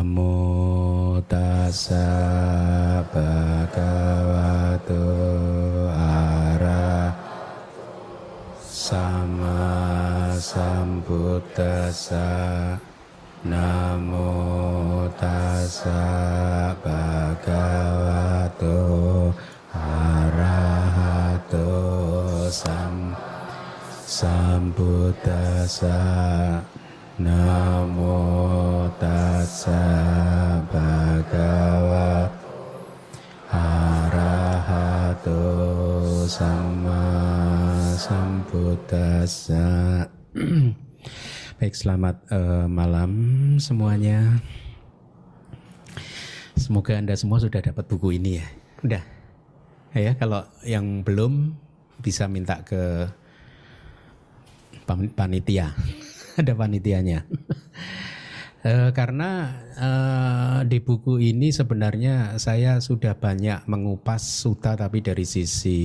Namo tassa bhagavato arahato sama sambuddhassa. Namo tassa bhagavato arahato sambuddhassa. Namo tassa bhagavato arahato sama sambuddhassa. Baik, selamat malam semuanya. Semoga Anda semua sudah dapat buku ini ya. Udah? Ya, kalau yang belum bisa minta ke panitia. Ada panitianya. Karena di buku ini sebenarnya saya sudah banyak mengupas sutta, tapi dari sisi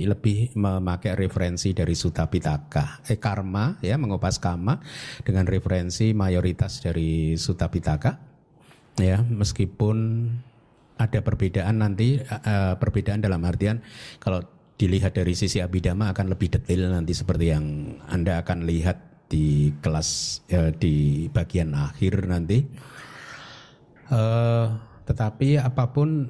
lebih memakai referensi dari Sutta Pitaka, karma ya, mengupas karma dengan referensi mayoritas dari Sutta Pitaka ya, meskipun ada perbedaan nanti, perbedaan dalam artian kalau dilihat dari sisi Abhidhamma akan lebih detail nanti seperti yang Anda akan lihat di kelas di bagian akhir nanti. Tetapi apapun,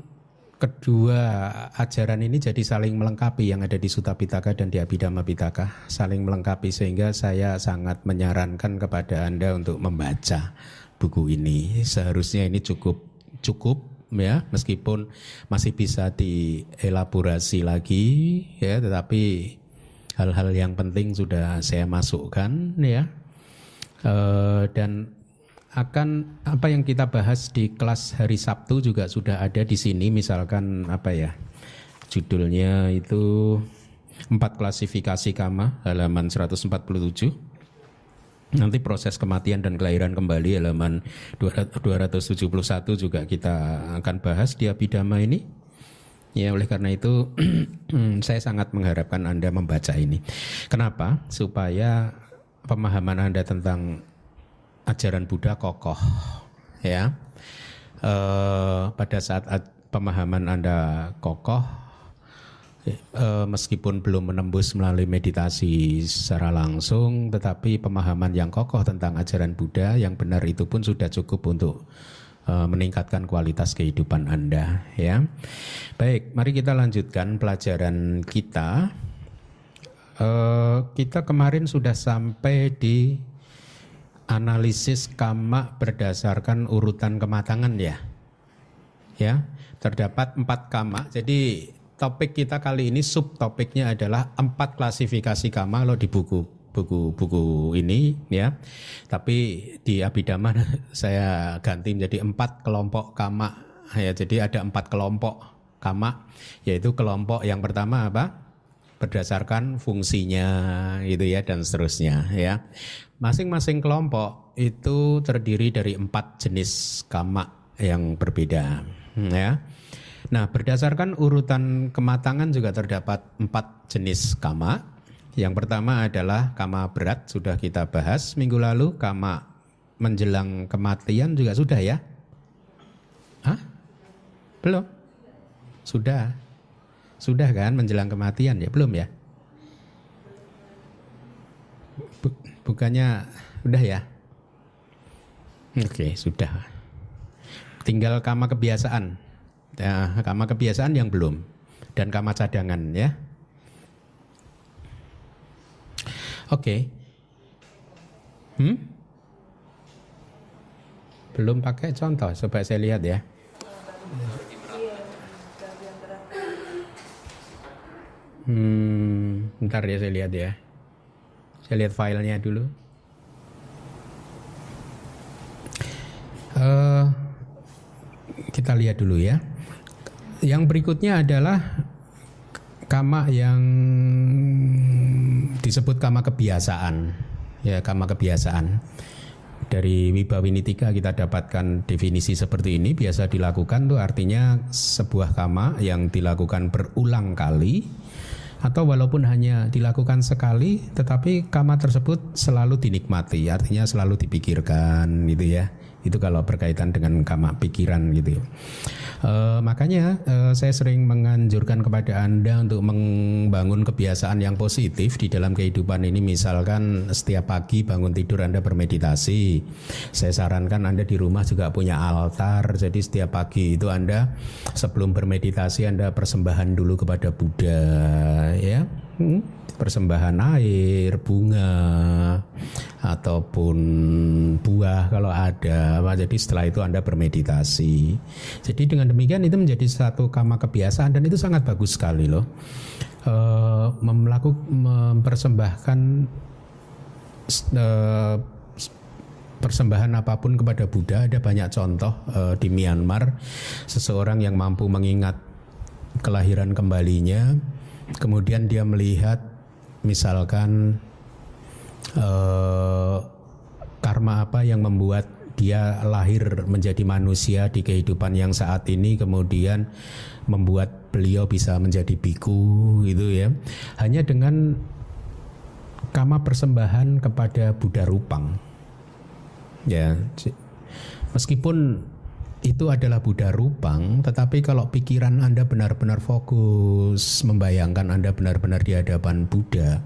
kedua ajaran ini jadi saling melengkapi, yang ada di Sutta Pitaka dan di Abhidhamma Pitaka saling melengkapi, sehingga saya sangat menyarankan kepada Anda untuk membaca buku ini. Seharusnya ini cukup ya, meskipun masih bisa dielaborasi lagi ya, tetapi hal-hal yang penting sudah saya masukkan ya, dan akan apa yang kita bahas di kelas hari Sabtu juga sudah ada di sini. Misalkan apa ya, judulnya itu 4 klasifikasi kama, halaman 147. Nanti proses kematian dan kelahiran kembali, halaman 271 juga kita akan bahas di Abhidhamma ini. Ya, oleh karena itu saya sangat mengharapkan Anda membaca ini. Kenapa? Supaya pemahaman Anda tentang ajaran Buddha kokoh ya. Pada saat pemahaman Anda kokoh, meskipun belum menembus melalui meditasi secara langsung, tetapi pemahaman yang kokoh tentang ajaran Buddha yang benar itu pun sudah cukup untuk meningkatkan kualitas kehidupan Anda ya. Baik, mari kita lanjutkan pelajaran kita. Kita kemarin sudah sampai di analisis kama berdasarkan urutan kematangan ya. Ya, terdapat 4 kama. Jadi topik kita kali ini, subtopiknya adalah 4 klasifikasi kama lo di buku ini ya. Tapi di Abhidhamma saya ganti menjadi 4 kelompok kama ya. Jadi ada 4 kelompok kama, yaitu kelompok yang pertama apa? Berdasarkan fungsinya gitu ya, dan seterusnya ya. Masing-masing kelompok itu terdiri dari 4 jenis kama yang berbeda ya. Nah, berdasarkan urutan kematangan juga terdapat 4 jenis kama. Yang pertama adalah kama berat, sudah kita bahas minggu lalu. Kama menjelang kematian juga sudah ya? Hah? Belum? Sudah. Sudah kan menjelang kematian ya? Belum ya? Bukannya udah ya? Oke, sudah. Tinggal kama kebiasaan. Nah, kama kebiasaan yang belum. Dan kama cadangan ya. Oke. Belum pakai contoh, coba saya lihat ya. Bentar ya, saya lihat ya. Saya lihat filenya dulu. Kita lihat dulu ya. Yang berikutnya adalah kama yang disebut kama kebiasaan. Ya, kama kebiasaan. Dari Wibawinitika kita dapatkan definisi seperti ini. Biasa dilakukan tuh artinya sebuah kama yang dilakukan berulang kali, atau walaupun hanya dilakukan sekali, tetapi kama tersebut selalu dinikmati, artinya selalu dipikirkan gitu ya. Itu kalau berkaitan dengan karma pikiran gitu. Makanya saya sering menganjurkan kepada Anda untuk membangun kebiasaan yang positif di dalam kehidupan ini. Misalkan setiap pagi bangun tidur Anda bermeditasi. Saya sarankan Anda di rumah juga punya altar. Jadi setiap pagi itu Anda sebelum bermeditasi Anda persembahan dulu kepada Buddha, ya. Persembahan air, bunga, ataupun buah kalau ada. Jadi setelah itu Anda bermeditasi. Jadi dengan demikian itu menjadi satu karma kebiasaan dan itu sangat bagus sekali loh. Mempersembahkan persembahan apapun kepada Buddha. Ada banyak contoh di Myanmar, seseorang yang mampu mengingat kelahiran kembalinya, kemudian dia melihat misalkan karma apa yang membuat dia lahir menjadi manusia di kehidupan yang saat ini, kemudian membuat beliau bisa menjadi biku gitu ya, hanya dengan karma persembahan kepada Buddha Rupang ya. Meskipun itu adalah Buddha Rupang, tetapi kalau pikiran Anda benar-benar fokus membayangkan Anda benar-benar di hadapan Buddha,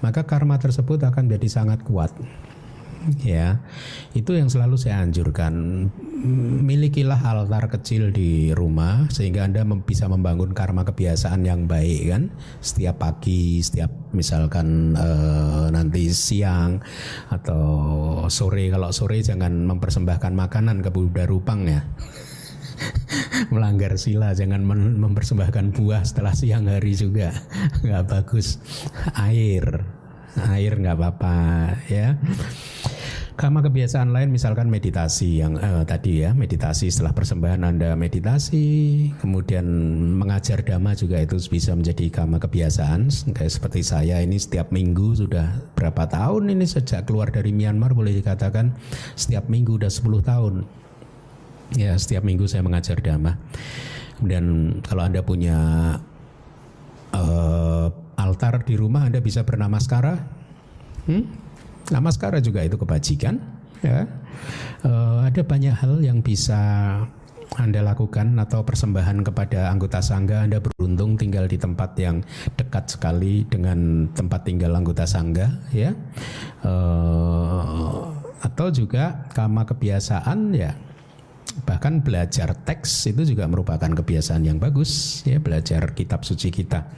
maka karma tersebut akan menjadi sangat kuat. Ya, itu yang selalu saya anjurkan. Milikilah altar kecil di rumah sehingga Anda bisa membangun karma kebiasaan yang baik kan. Setiap pagi, setiap misalkan nanti siang atau sore. Kalau sore jangan mempersembahkan makanan ke Buddha Rupang ya. Melanggar sila, jangan mempersembahkan buah setelah siang hari juga, nggak bagus. Air nggak apa-apa ya. Karma kebiasaan lain misalkan meditasi yang tadi ya, meditasi setelah persembahan Anda meditasi, kemudian mengajar dhamma juga itu bisa menjadi karma kebiasaan. Kayak seperti saya ini setiap minggu sudah berapa tahun ini sejak keluar dari Myanmar, boleh dikatakan setiap minggu udah 10 tahun. Ya, setiap minggu saya mengajar dhamma. Kemudian kalau Anda punya altar di rumah, Anda bisa bernamaskara. Namaskara juga itu kebajikan ya. Ada banyak hal yang bisa Anda lakukan atau persembahan kepada anggota sangga. Anda beruntung tinggal di tempat yang dekat sekali dengan tempat tinggal anggota sangga ya. Atau juga karma kebiasaan ya, bahkan belajar teks itu juga merupakan kebiasaan yang bagus ya, belajar kitab suci kita.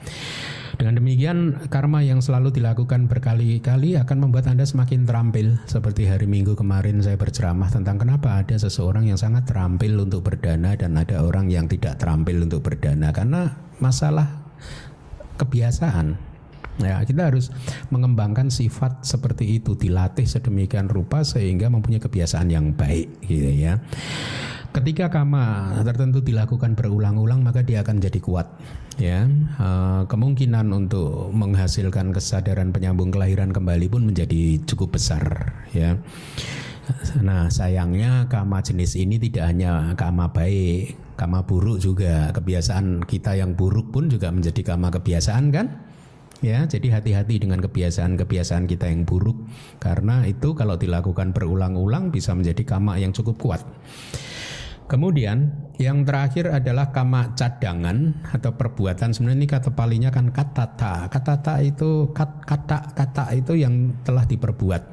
Dengan demikian karma yang selalu dilakukan berkali-kali akan membuat Anda semakin terampil. Seperti hari Minggu kemarin saya berceramah tentang kenapa ada seseorang yang sangat terampil untuk berdana dan ada orang yang tidak terampil untuk berdana, karena masalah kebiasaan. Ya, kita harus mengembangkan sifat seperti itu, dilatih sedemikian rupa sehingga mempunyai kebiasaan yang baik gitu ya. Ketika karma tertentu dilakukan berulang-ulang, maka dia akan jadi kuat ya. Kemungkinan untuk menghasilkan kesadaran penyambung kelahiran kembali pun menjadi cukup besar ya. Nah, sayangnya karma jenis ini tidak hanya karma baik, karma buruk juga. Kebiasaan kita yang buruk pun juga menjadi karma kebiasaan kan? Ya, jadi hati-hati dengan kebiasaan-kebiasaan kita yang buruk, karena itu kalau dilakukan berulang-ulang bisa menjadi karma yang cukup kuat. Kemudian yang terakhir adalah karma cadangan atau perbuatan. Sebenarnya ini kata palinya kan katata. Katata itu kata itu yang telah diperbuat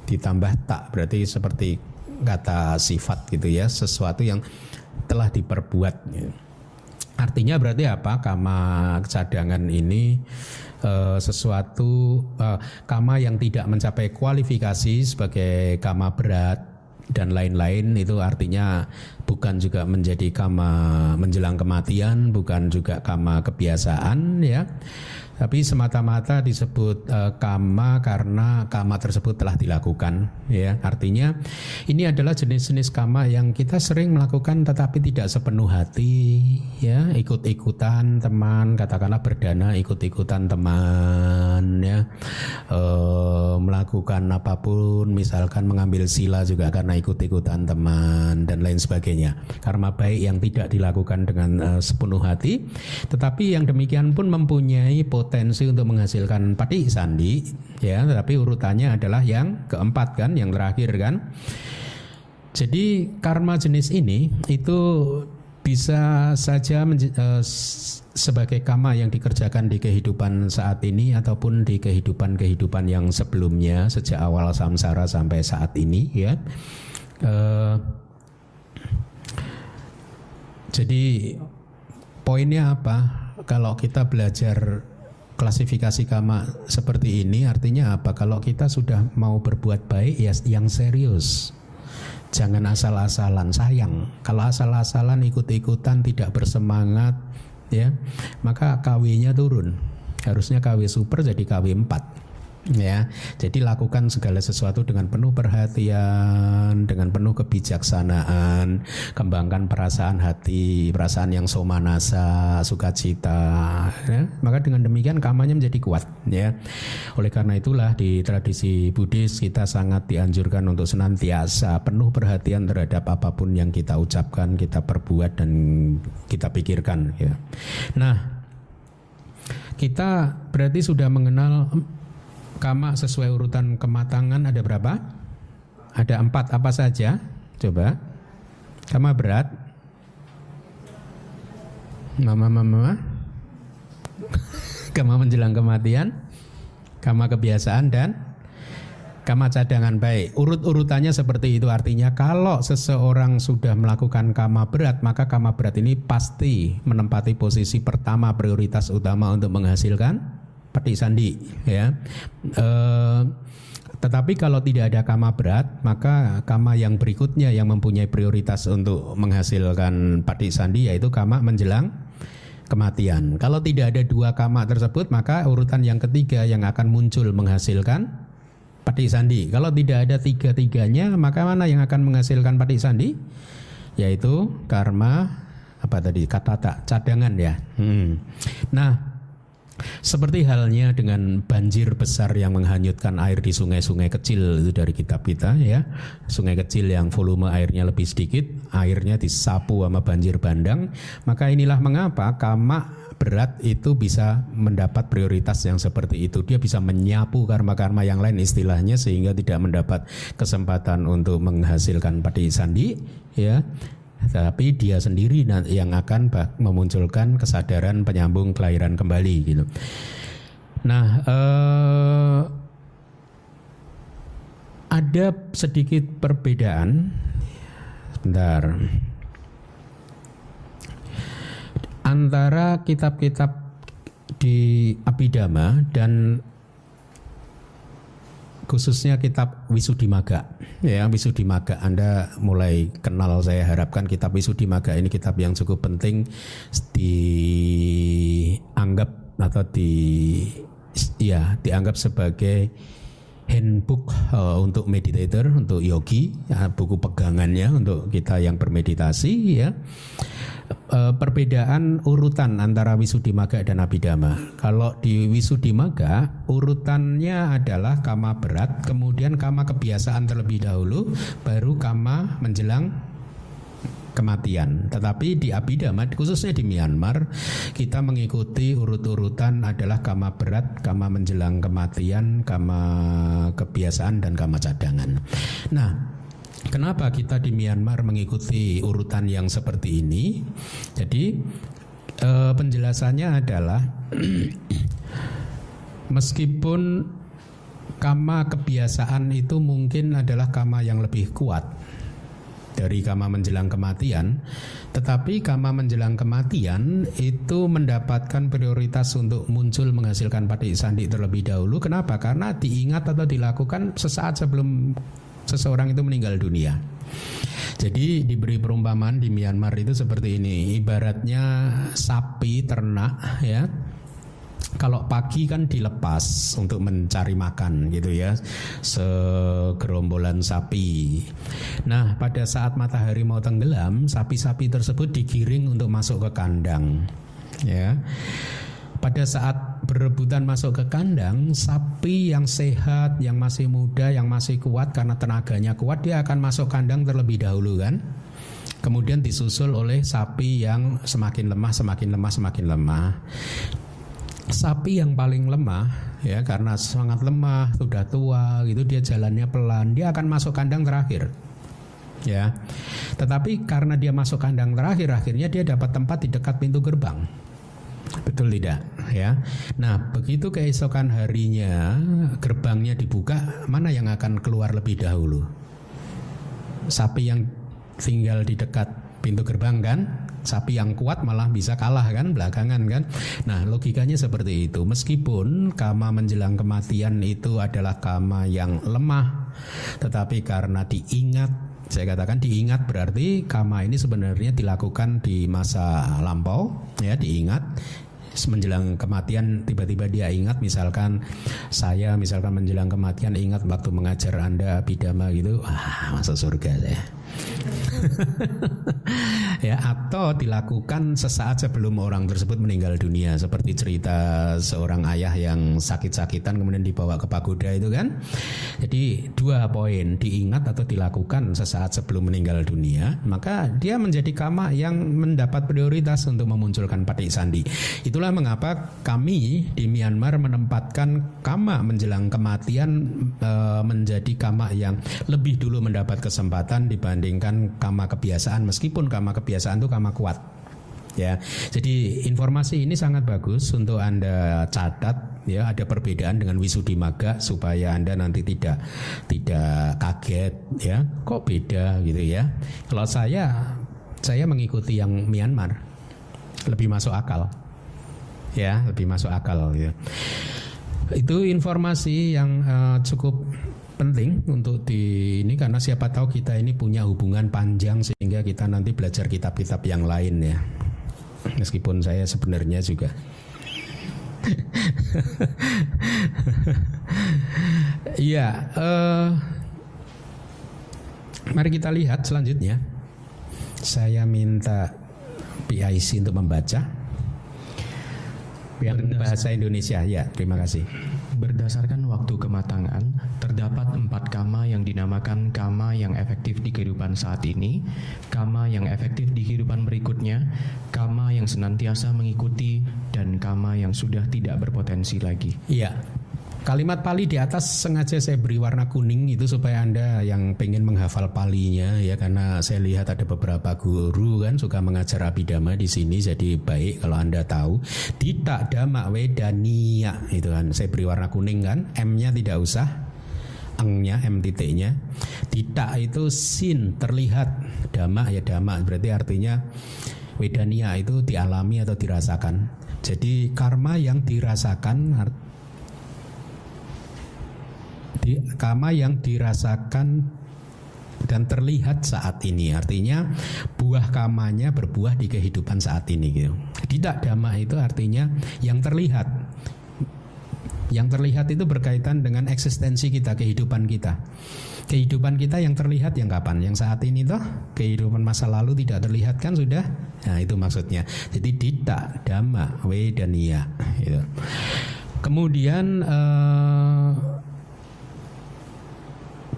ditambah tak, berarti seperti kata sifat gitu ya, sesuatu yang telah diperbuat. Artinya berarti apa? Karma cadangan ini sesuatu karma yang tidak mencapai kualifikasi sebagai karma berat dan lain-lain, itu artinya bukan juga menjadi karma menjelang kematian, bukan juga karma kebiasaan ya, tapi semata-mata disebut karma karena karma tersebut telah dilakukan ya. Artinya ini adalah jenis-jenis karma yang kita sering melakukan tetapi tidak sepenuh hati ya, ikut-ikutan teman, katakanlah berdana ikut-ikutan teman ya, melakukan apapun misalkan mengambil sila juga karena ikut-ikutan teman dan lain sebagainya. Karma baik yang tidak dilakukan dengan sepenuh hati, tetapi yang demikian pun mempunyai potensi untuk menghasilkan pati sandi ya, tetapi urutannya adalah yang keempat kan, yang terakhir kan. Jadi karma jenis ini itu bisa saja sebagai karma yang dikerjakan di kehidupan saat ini ataupun di kehidupan yang sebelumnya sejak awal samsara sampai saat ini ya. Jadi poinnya apa? Kalau kita belajar klasifikasi karma seperti ini artinya apa? Kalau kita sudah mau berbuat baik ya yang serius. Jangan asal-asalan, sayang. Kalau asal-asalan ikut-ikutan tidak bersemangat ya, maka KW-nya turun. Harusnya KW super jadi KW 4. Ya, jadi lakukan segala sesuatu dengan penuh perhatian, dengan penuh kebijaksanaan, kembangkan perasaan hati, perasaan yang somanasa, sukacita. Ya. Maka dengan demikian karmanya menjadi kuat. Ya, oleh karena itulah di tradisi Buddhis kita sangat dianjurkan untuk senantiasa penuh perhatian terhadap apapun yang kita ucapkan, kita perbuat dan kita pikirkan. Ya. Nah, kita berarti sudah mengenal karma sesuai urutan kematangan ada berapa? Ada 4 apa saja? Coba. Karma berat. Mama. Karma menjelang kematian. Karma kebiasaan dan karma cadangan baik. Urut-urutannya seperti itu. Artinya kalau seseorang sudah melakukan karma berat, maka karma berat ini pasti menempati posisi pertama, prioritas utama untuk menghasilkan patisandi ya. Tetapi kalau tidak ada karma berat, maka karma yang berikutnya yang mempunyai prioritas untuk menghasilkan patisandi yaitu karma menjelang kematian. Kalau tidak ada 2 karma tersebut, maka urutan yang ketiga yang akan muncul menghasilkan patisandi. Kalau tidak ada 3-3-nya, maka mana yang akan menghasilkan patisandi? Yaitu karma apa tadi? Katata, cadangan ya. Nah, seperti halnya dengan banjir besar yang menghanyutkan air di sungai-sungai kecil itu dari kitab kita ya. Sungai kecil yang volume airnya lebih sedikit, airnya disapu sama banjir bandang. Maka inilah mengapa karma berat itu bisa mendapat prioritas yang seperti itu. Dia bisa menyapu karma-karma yang lain istilahnya sehingga tidak mendapat kesempatan untuk menghasilkan patisandi ya. Tapi dia sendiri yang akan memunculkan kesadaran penyambung kelahiran kembali gitu. Nah, ada sedikit perbedaan sebentar antara kitab-kitab di Abhidhamma dan khususnya kitab Visuddhimagga. Ya, Visuddhimagga Anda mulai kenal, saya harapkan kitab Visuddhimagga ini kitab yang cukup penting dianggap atau dianggap sebagai handbook untuk meditator, untuk yogi, ya, buku pegangannya untuk kita yang bermeditasi ya. Perbedaan urutan antara Visuddhimagga dan Abhidhamma. Kalau di Visuddhimagga urutannya adalah karma berat, kemudian karma kebiasaan terlebih dahulu, baru karma menjelang kematian. Tetapi di Abhidhamma, khususnya di Myanmar, kita mengikuti urut-urutan adalah karma berat, karma menjelang kematian, karma kebiasaan dan karma cadangan. Nah, kenapa kita di Myanmar mengikuti urutan yang seperti ini? Jadi penjelasannya adalah meskipun karma kebiasaan itu mungkin adalah karma yang lebih kuat dari karma menjelang kematian, tetapi karma menjelang kematian itu mendapatkan prioritas untuk muncul menghasilkan patisandi terlebih dahulu. Kenapa? Karena diingat atau dilakukan sesaat sebelum seseorang itu meninggal dunia. Jadi diberi perumpamaan di Myanmar itu seperti ini, ibaratnya sapi ternak ya. Kalau pagi kan dilepas untuk mencari makan gitu ya, segerombolan sapi. Nah, pada saat matahari mau tenggelam, sapi-sapi tersebut digiring untuk masuk ke kandang ya. Pada saat berebutan masuk ke kandang, sapi yang sehat, yang masih muda, yang masih kuat karena tenaganya kuat, dia akan masuk kandang terlebih dahulu kan. Kemudian disusul oleh sapi yang semakin lemah, semakin lemah, semakin lemah. Sapi yang paling lemah ya, karena sangat lemah, sudah tua gitu, dia jalannya pelan, dia akan masuk kandang terakhir ya. Tetapi karena dia masuk kandang terakhir, akhirnya dia dapat tempat di dekat pintu gerbang. Betul tidak? Ya. Nah, begitu keesokan harinya gerbangnya dibuka, mana yang akan keluar lebih dahulu? Sapi yang tinggal di dekat pintu gerbang kan? Sapi yang kuat malah bisa kalah kan belakangan kan. Nah, logikanya seperti itu. Meskipun kama menjelang kematian itu adalah kama yang lemah, tetapi karena diingat, saya katakan diingat berarti kama ini sebenarnya dilakukan di masa lampau, ya, diingat. Menjelang kematian tiba-tiba dia ingat, misalkan saya menjelang kematian ingat waktu mengajar Anda abhidhamma gitu, masuk surga saya. Ya, atau dilakukan sesaat sebelum orang tersebut meninggal dunia, seperti cerita seorang ayah yang sakit-sakitan kemudian dibawa ke pagoda itu kan. Jadi 2 poin, diingat atau dilakukan sesaat sebelum meninggal dunia, maka dia menjadi kama yang mendapat prioritas untuk memunculkan patik sandi. Itulah mengapa kami di Myanmar menempatkan kama menjelang kematian menjadi kama yang lebih dulu mendapat kesempatan dibandingkan kama kebiasaan, meskipun kama kebiasaan itu kama kuat. Ya, jadi informasi ini sangat bagus untuk Anda catat, ya, ada perbedaan dengan Wisuddhimagga supaya Anda nanti tidak kaget, ya, kok beda gitu ya. Kalau saya mengikuti yang Myanmar lebih masuk akal. Ya, lebih masuk akal ya. Itu informasi yang cukup penting untuk ini, karena siapa tahu kita ini punya hubungan panjang sehingga kita nanti belajar kitab-kitab yang lain ya. Meskipun saya sebenarnya juga iya, mari kita lihat selanjutnya. Saya minta PIC untuk membaca yang bahasa Indonesia. Ya, terima kasih. Berdasarkan waktu kematangan, terdapat 4 kama yang dinamakan kama yang efektif di kehidupan saat ini, kama yang efektif di kehidupan berikutnya, kama yang senantiasa mengikuti, dan kama yang sudah tidak berpotensi lagi. Iya. Kalimat Pali di atas sengaja saya beri warna kuning itu supaya Anda yang pengen menghafal Palinya, ya, karena saya lihat ada beberapa guru kan suka mengajar abhidhamma di sini, jadi baik kalau Anda tahu. Dita dhamma wedaniya itu kan saya beri warna kuning kan, M-nya tidak usah, eng-nya, M titiknya. Dita itu sin, terlihat, dhamma ya dhamma, berarti artinya wedaniya itu dialami atau dirasakan. Jadi karma yang dirasakan, kama yang dirasakan dan terlihat saat ini, artinya buah kamanya berbuah di kehidupan saat ini gitu. Tidak dhamma itu artinya yang terlihat. Yang terlihat itu berkaitan dengan eksistensi kita, kehidupan kita. Kehidupan kita yang terlihat yang kapan? Yang saat ini toh. Kehidupan masa lalu tidak terlihat kan sudah. Nah, itu maksudnya. Jadi dita dhamma wedaniya gitu. Kemudian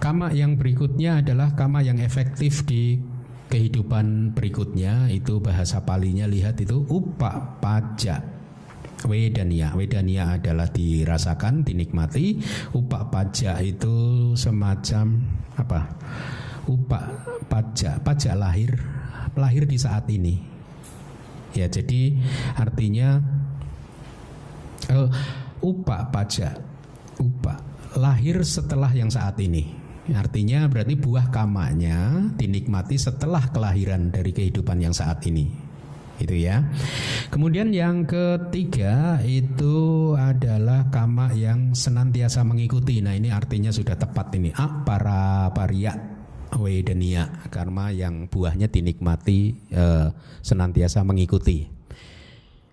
kama yang berikutnya adalah kama yang efektif di kehidupan berikutnya. Itu bahasa Palinya, lihat itu upapaja wedaniya. Wedaniya adalah dirasakan, dinikmati. Upapaja itu semacam apa? Upapaja, paja lahir di saat ini. Ya, jadi artinya upapaja, lahir setelah yang saat ini. Artinya berarti buah kamanya dinikmati setelah kelahiran dari kehidupan yang saat ini. Itu ya. Kemudian yang ketiga itu adalah kama yang senantiasa mengikuti. Nah, ini artinya sudah tepat ini. Aparapariya wedaniya, karma yang buahnya dinikmati senantiasa mengikuti.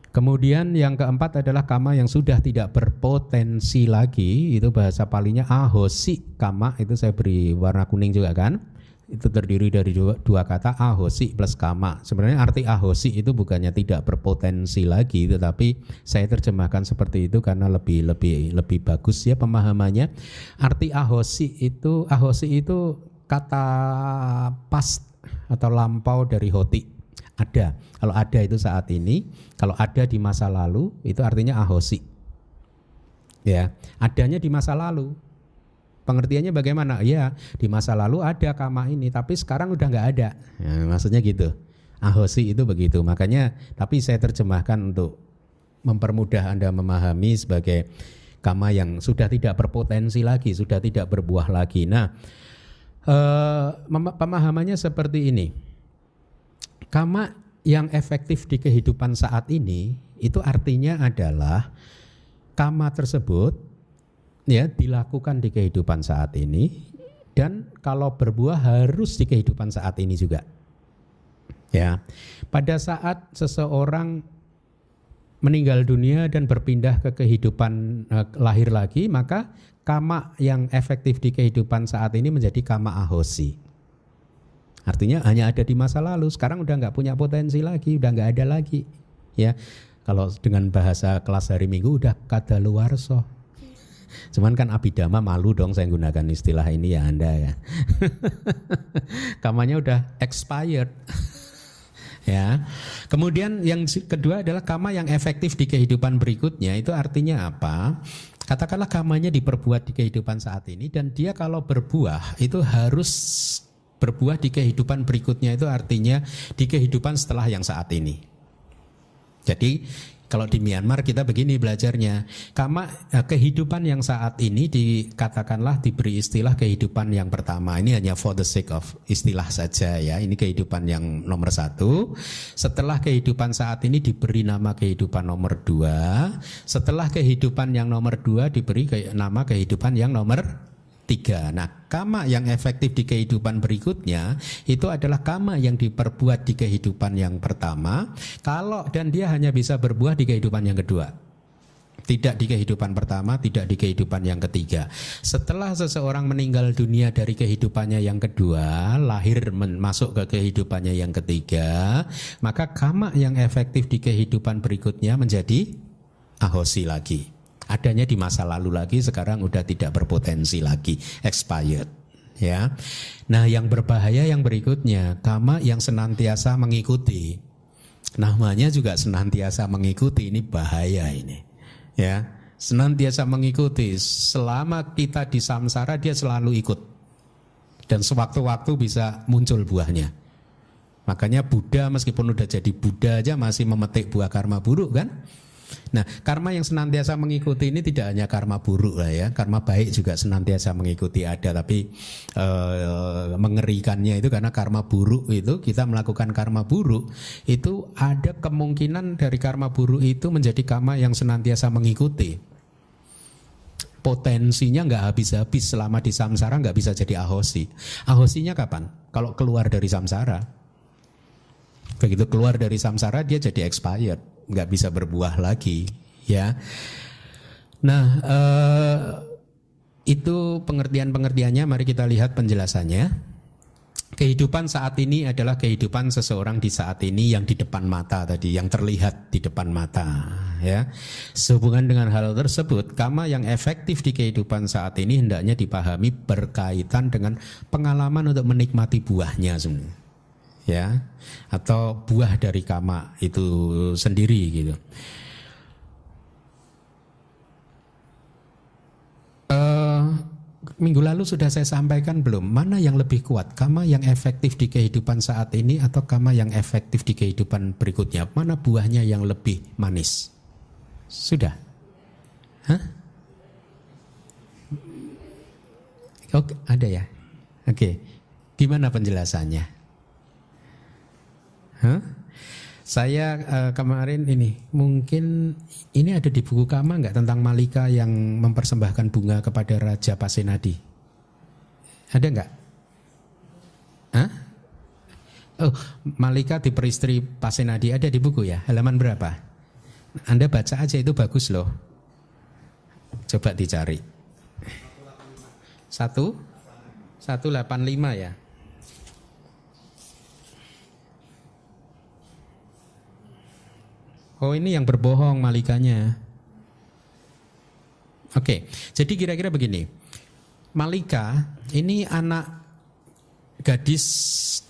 Kemudian yang keempat adalah kama yang sudah tidak berpotensi lagi. Itu bahasa Palinya ahosi kama, itu saya beri warna kuning juga kan. Itu terdiri dari dua kata, ahosi plus kama. Sebenarnya arti ahosi itu bukannya tidak berpotensi lagi, tetapi saya terjemahkan seperti itu karena lebih bagus ya pemahamannya. Arti ahosi itu kata past atau lampau dari hoti. Ada. Kalau ada itu saat ini, kalau ada di masa lalu itu artinya ahosi. Ya, adanya di masa lalu. Pengertiannya bagaimana? Ya, di masa lalu ada kama ini, tapi sekarang udah nggak ada. Ya, maksudnya gitu. Ahosi itu begitu. Makanya, tapi saya terjemahkan untuk mempermudah Anda memahami sebagai kama yang sudah tidak berpotensi lagi, sudah tidak berbuah lagi. Nah, pemahamannya seperti ini. Kama yang efektif di kehidupan saat ini, itu artinya adalah kama tersebut ya dilakukan di kehidupan saat ini, dan kalau berbuah harus di kehidupan saat ini juga. Ya, pada saat seseorang meninggal dunia dan berpindah ke kehidupan lahir lagi, maka kama yang efektif di kehidupan saat ini menjadi kama ahosi. Artinya hanya ada di masa lalu, sekarang udah nggak punya potensi lagi, udah nggak ada lagi. Ya, kalau dengan bahasa kelas hari Minggu udah kadaluwarsa. Cuman kan abidama malu dong saya gunakan istilah ini ya Anda ya. Kamanya udah expired. Ya. Kemudian yang kedua adalah kama yang efektif di kehidupan berikutnya. Itu artinya apa? Katakanlah kamanya diperbuat di kehidupan saat ini, dan dia kalau berbuah itu harus berbuah di kehidupan berikutnya, itu artinya di kehidupan setelah yang saat ini. Jadi kalau di Myanmar kita begini belajarnya, kehidupan yang saat ini dikatakanlah diberi istilah kehidupan yang pertama. Ini hanya for the sake of istilah saja ya. Ini kehidupan yang nomor 1. Setelah kehidupan saat ini diberi nama kehidupan nomor 2. Setelah kehidupan yang nomor 2 diberi nama kehidupan yang nomor 3. Nah, kama yang efektif di kehidupan berikutnya itu adalah kama yang diperbuat di kehidupan yang pertama, dan dia hanya bisa berbuah di kehidupan yang kedua. Tidak di kehidupan pertama, tidak di kehidupan yang ketiga. Setelah seseorang meninggal dunia dari kehidupannya yang kedua, lahir masuk ke kehidupannya yang ketiga, maka kama yang efektif di kehidupan berikutnya menjadi ahosi lagi. Adanya di masa lalu lagi, sekarang udah tidak berpotensi lagi, expired. Ya, nah yang berbahaya yang berikutnya, kama yang senantiasa mengikuti. Namanya juga senantiasa mengikuti, ini bahaya ini. Ya, senantiasa mengikuti. Selama kita di samsara dia selalu ikut, dan sewaktu-waktu bisa muncul buahnya. Makanya Buddha meskipun udah jadi Buddha aja masih memetik buah karma buruk kan. Nah, karma yang senantiasa mengikuti ini tidak hanya karma buruk lah ya, karma baik juga senantiasa mengikuti ada, tapi mengerikannya itu karena karma buruk itu, kita melakukan karma buruk itu ada kemungkinan dari karma buruk itu menjadi karma yang senantiasa mengikuti. Potensinya nggak habis-habis, selama di samsara nggak bisa jadi ahosi. Ahosinya kapan? Kalau keluar dari samsara. Begitu keluar dari samsara dia jadi expired, nggak bisa berbuah lagi, ya. Nah, itu pengertiannya. Mari kita lihat penjelasannya. Kehidupan saat ini adalah kehidupan seseorang di saat ini yang di depan mata tadi, yang terlihat di depan mata, ya. Sehubungan dengan hal tersebut, kama yang efektif di kehidupan saat ini hendaknya dipahami berkaitan dengan pengalaman untuk menikmati buahnya semua. Ya, atau buah dari kama itu sendiri gitu. Minggu lalu sudah saya sampaikan belum, mana yang lebih kuat, kama yang efektif di kehidupan saat ini atau kama yang efektif di kehidupan berikutnya? Mana buahnya yang lebih manis? Sudah? Hah? Oke, ada ya? Oke, gimana penjelasannya? Saya kemarin ini, mungkin ini ada di buku Kama nggak, tentang Malika yang mempersembahkan bunga kepada Raja Pasenadi? Ada nggak? Hah? Oh, Malika diperistri Pasenadi ada di buku ya? Halaman berapa? Anda baca aja, itu bagus loh. Coba dicari. 185 ya. Oh, ini yang berbohong Malikanya. Oke, jadi kira-kira begini. Malika ini anak gadis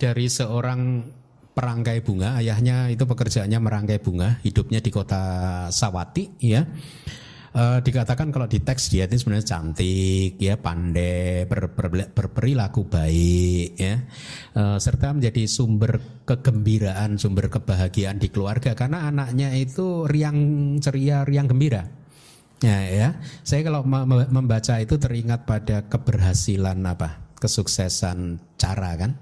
dari seorang perangkai bunga. Ayahnya itu pekerjaannya merangkai bunga, hidupnya di kota Sawati, ya. Dikatakan kalau di teks dia itu sebenarnya cantik, ya, pandai, berperilaku baik, ya, serta menjadi sumber kegembiraan, sumber kebahagiaan di keluarga karena anaknya itu riang ceria, riang gembira. Ya, saya kalau membaca itu teringat pada keberhasilan kesuksesan Cara kan.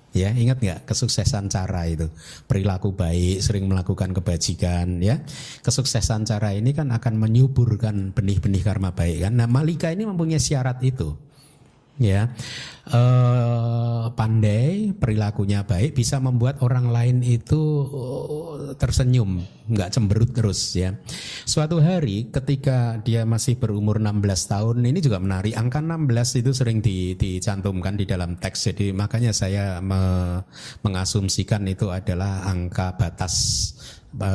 Ya, ingat nggak kesuksesan Cara itu? Perilaku baik, sering melakukan kebajikan, ya. Kesuksesan Cara ini kan akan menyuburkan benih-benih karma baik kan. Nah, Malika ini mempunyai syarat itu. Ya. Pandai, perilakunya baik, bisa membuat orang lain itu tersenyum, nggak cemberut terus, ya. Suatu hari ketika dia masih berumur 16 tahun, ini juga menarik, angka 16 itu sering dicantumkan di dalam teks, jadi makanya saya mengasumsikan itu adalah angka batas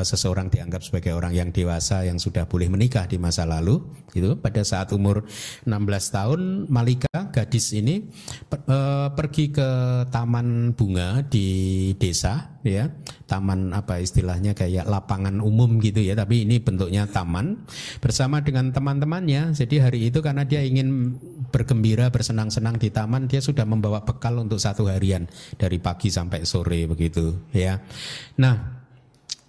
seseorang dianggap sebagai orang yang dewasa yang sudah boleh menikah di masa lalu. Itu pada saat umur 16 tahun Malika, gadis ini pergi ke taman bunga di desa, ya. Taman istilahnya kayak lapangan umum gitu, ya, tapi ini bentuknya taman bersama dengan teman-temannya. Jadi hari itu karena dia ingin bergembira, bersenang-senang di taman, dia sudah membawa bekal untuk 1 harian dari pagi sampai sore begitu, ya. Nah,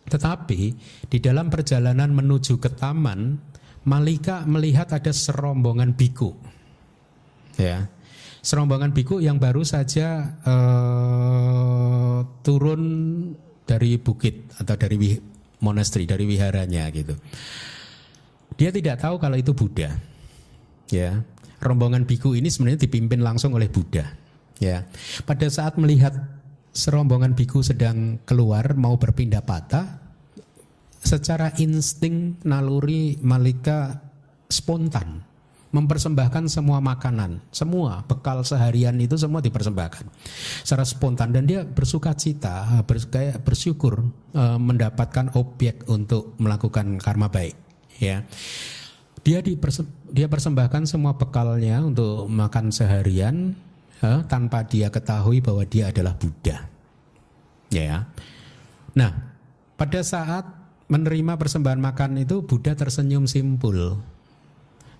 tetapi di dalam perjalanan menuju ke taman, Malika melihat ada serombongan biku, ya, serombongan biku yang baru saja turun dari bukit atau dari monasteri, dari wiharanya gitu. Dia tidak tahu kalau itu Buddha, ya. Rombongan biku ini sebenarnya dipimpin langsung oleh Buddha, ya. Pada saat melihat serombongan biku sedang keluar mau berpindah patah, secara insting naluri Malika spontan mempersembahkan semua makanan, semua bekal seharian itu semua dipersembahkan secara spontan, dan dia bersukacita, bersyukur mendapatkan objek untuk melakukan karma baik, ya. Dia persembahkan semua bekalnya untuk makan seharian, tanpa dia ketahui bahwa dia adalah Buddha, ya. Nah, pada saat menerima persembahan makan itu Buddha tersenyum simpul.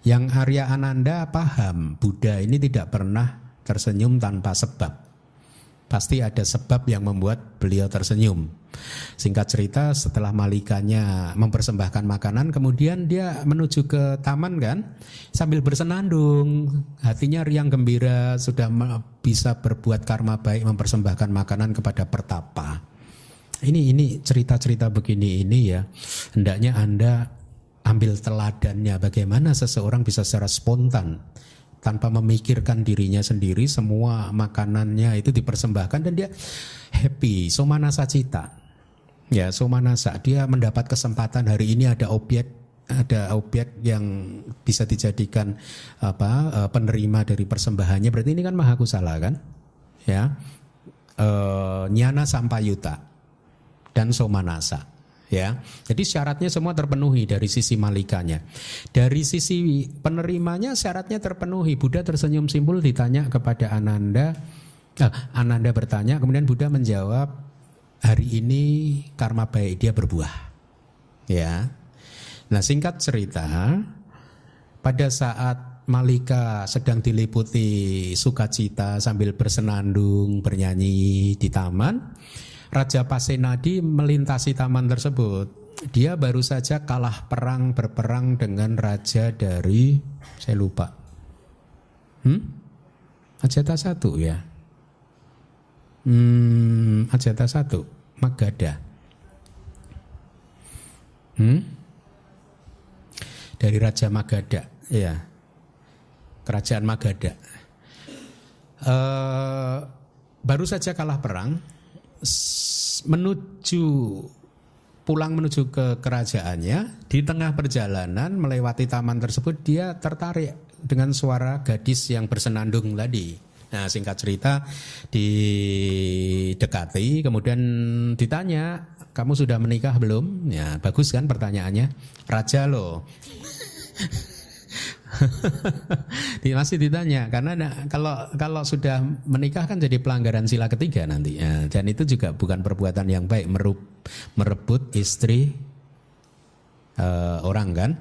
Yang Arya Ananda paham Buddha ini tidak pernah tersenyum tanpa sebab. Pasti ada sebab yang membuat beliau tersenyum. Singkat cerita, setelah Malikanya mempersembahkan makanan, kemudian dia menuju ke taman kan, sambil bersenandung, hatinya riang gembira, sudah bisa berbuat karma baik, mempersembahkan makanan kepada pertapa. Ini cerita-cerita begini ini, ya, hendaknya Anda ambil teladannya, bagaimana seseorang bisa secara spontan tanpa memikirkan dirinya sendiri, semua makanannya itu dipersembahkan dan dia happy, somanasa cita. Ya, somanasa, dia mendapat kesempatan hari ini ada objek yang bisa dijadikan penerima dari persembahannya, berarti ini kan mahakusala kan? Ya. Nyana sampayuta dan somanasa. Ya, jadi syaratnya semua terpenuhi dari sisi Malikanya. Dari sisi penerimanya syaratnya terpenuhi. Buddha tersenyum simpul, ditanya kepada Ananda. Ananda bertanya, kemudian Buddha menjawab, hari ini karma baik dia berbuah. Ya. Nah, singkat cerita, pada saat Malika sedang diliputi sukacita sambil bersenandung, bernyanyi di taman, Raja Pasenadi melintasi taman tersebut. Dia baru saja berperang dengan raja dari, saya lupa, Ajata 1 ya, Ajata 1, Magadha, dari Raja Magadha, ya, kerajaan Magadha. Baru saja kalah perang, pulang menuju ke kerajaannya. Di tengah perjalanan melewati taman tersebut, dia tertarik dengan suara gadis yang bersenandung tadi. Nah, singkat cerita, didekati, kemudian ditanya, kamu sudah menikah belum? Ya, bagus kan pertanyaannya, raja loh. Masih ditanya, karena kalau sudah menikah kan jadi pelanggaran sila ketiga nanti, ya, dan itu juga bukan perbuatan yang baik, merebut istri orang kan.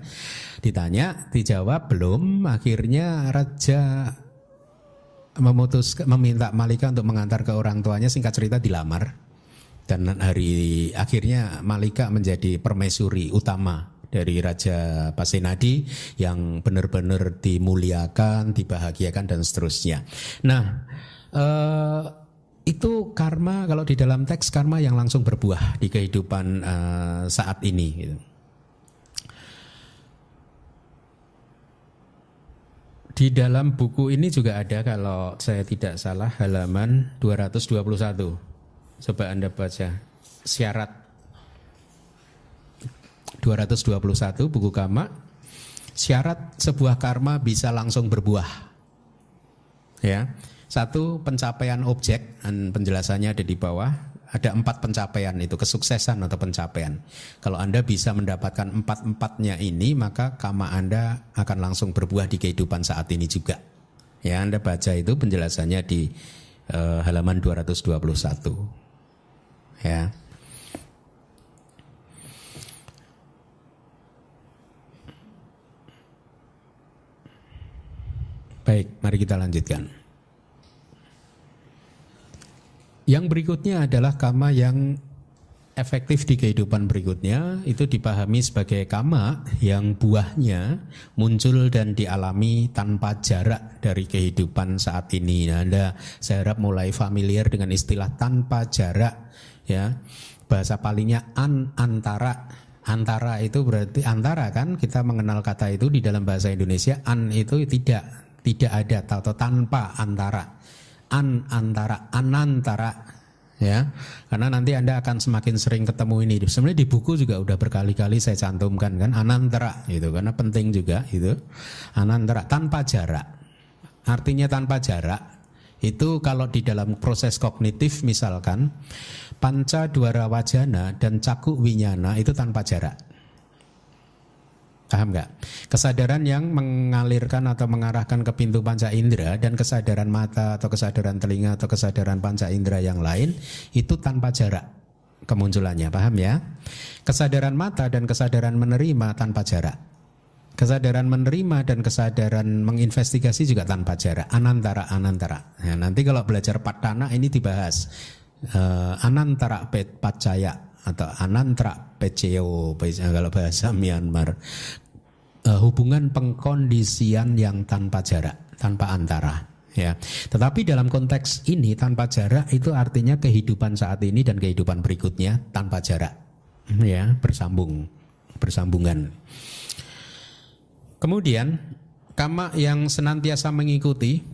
Ditanya, dijawab belum. Akhirnya raja meminta Malika untuk mengantar ke orang tuanya. Singkat cerita dilamar. Dan akhirnya Malika menjadi permaisuri utama dari Raja Pasenadi yang benar-benar dimuliakan, dibahagiakan dan seterusnya. Nah, itu karma, kalau di dalam teks karma yang langsung berbuah di kehidupan saat ini gitu. Di dalam buku ini juga ada, kalau saya tidak salah, halaman 221. Coba Anda baca syarat 221 buku Kama. Syarat sebuah karma bisa langsung berbuah. Ya. Satu, pencapaian objek, dan penjelasannya ada di bawah. Ada 4 pencapaian itu, kesuksesan atau pencapaian. Kalau Anda bisa mendapatkan 4-4-nya ini, maka karma Anda akan langsung berbuah di kehidupan saat ini juga. Ya, Anda baca itu penjelasannya di halaman 221. Ya. Baik, mari kita lanjutkan. Yang berikutnya adalah karma yang efektif di kehidupan berikutnya. Itu dipahami sebagai karma yang buahnya muncul dan dialami tanpa jarak dari kehidupan saat ini. Nah, Anda saya harap mulai familiar dengan istilah tanpa jarak, ya. Bahasa palingnya antara. Antara itu berarti antara kan, kita mengenal kata itu di dalam bahasa Indonesia. Itu tidak ada atau tanpa antara. Antara, anantara, ya. Karena nanti Anda akan semakin sering ketemu ini. Sebenarnya di buku juga udah berkali-kali saya cantumkan kan, anantara gitu, karena penting juga itu. Anantara, tanpa jarak. Artinya tanpa jarak itu kalau di dalam proses kognitif misalkan panca dwara wajana dan caku winyana itu tanpa jarak. Paham nggak? Kesadaran yang mengalirkan atau mengarahkan ke pintu panca indera dan kesadaran mata atau kesadaran telinga atau kesadaran panca indera yang lain itu tanpa jarak kemunculannya, paham ya? Kesadaran mata dan kesadaran menerima tanpa jarak. Kesadaran menerima dan kesadaran menginvestigasi juga tanpa jarak, anantara. Nah, nanti kalau belajar Patana ini dibahas anantara pacaya atau anantara peceo kalau bahasa Myanmar. Hubungan pengkondisian yang tanpa jarak, tanpa antara, ya. Tetapi dalam konteks ini tanpa jarak itu artinya kehidupan saat ini dan kehidupan berikutnya tanpa jarak, ya, bersambungan. Kemudian karma yang senantiasa mengikuti,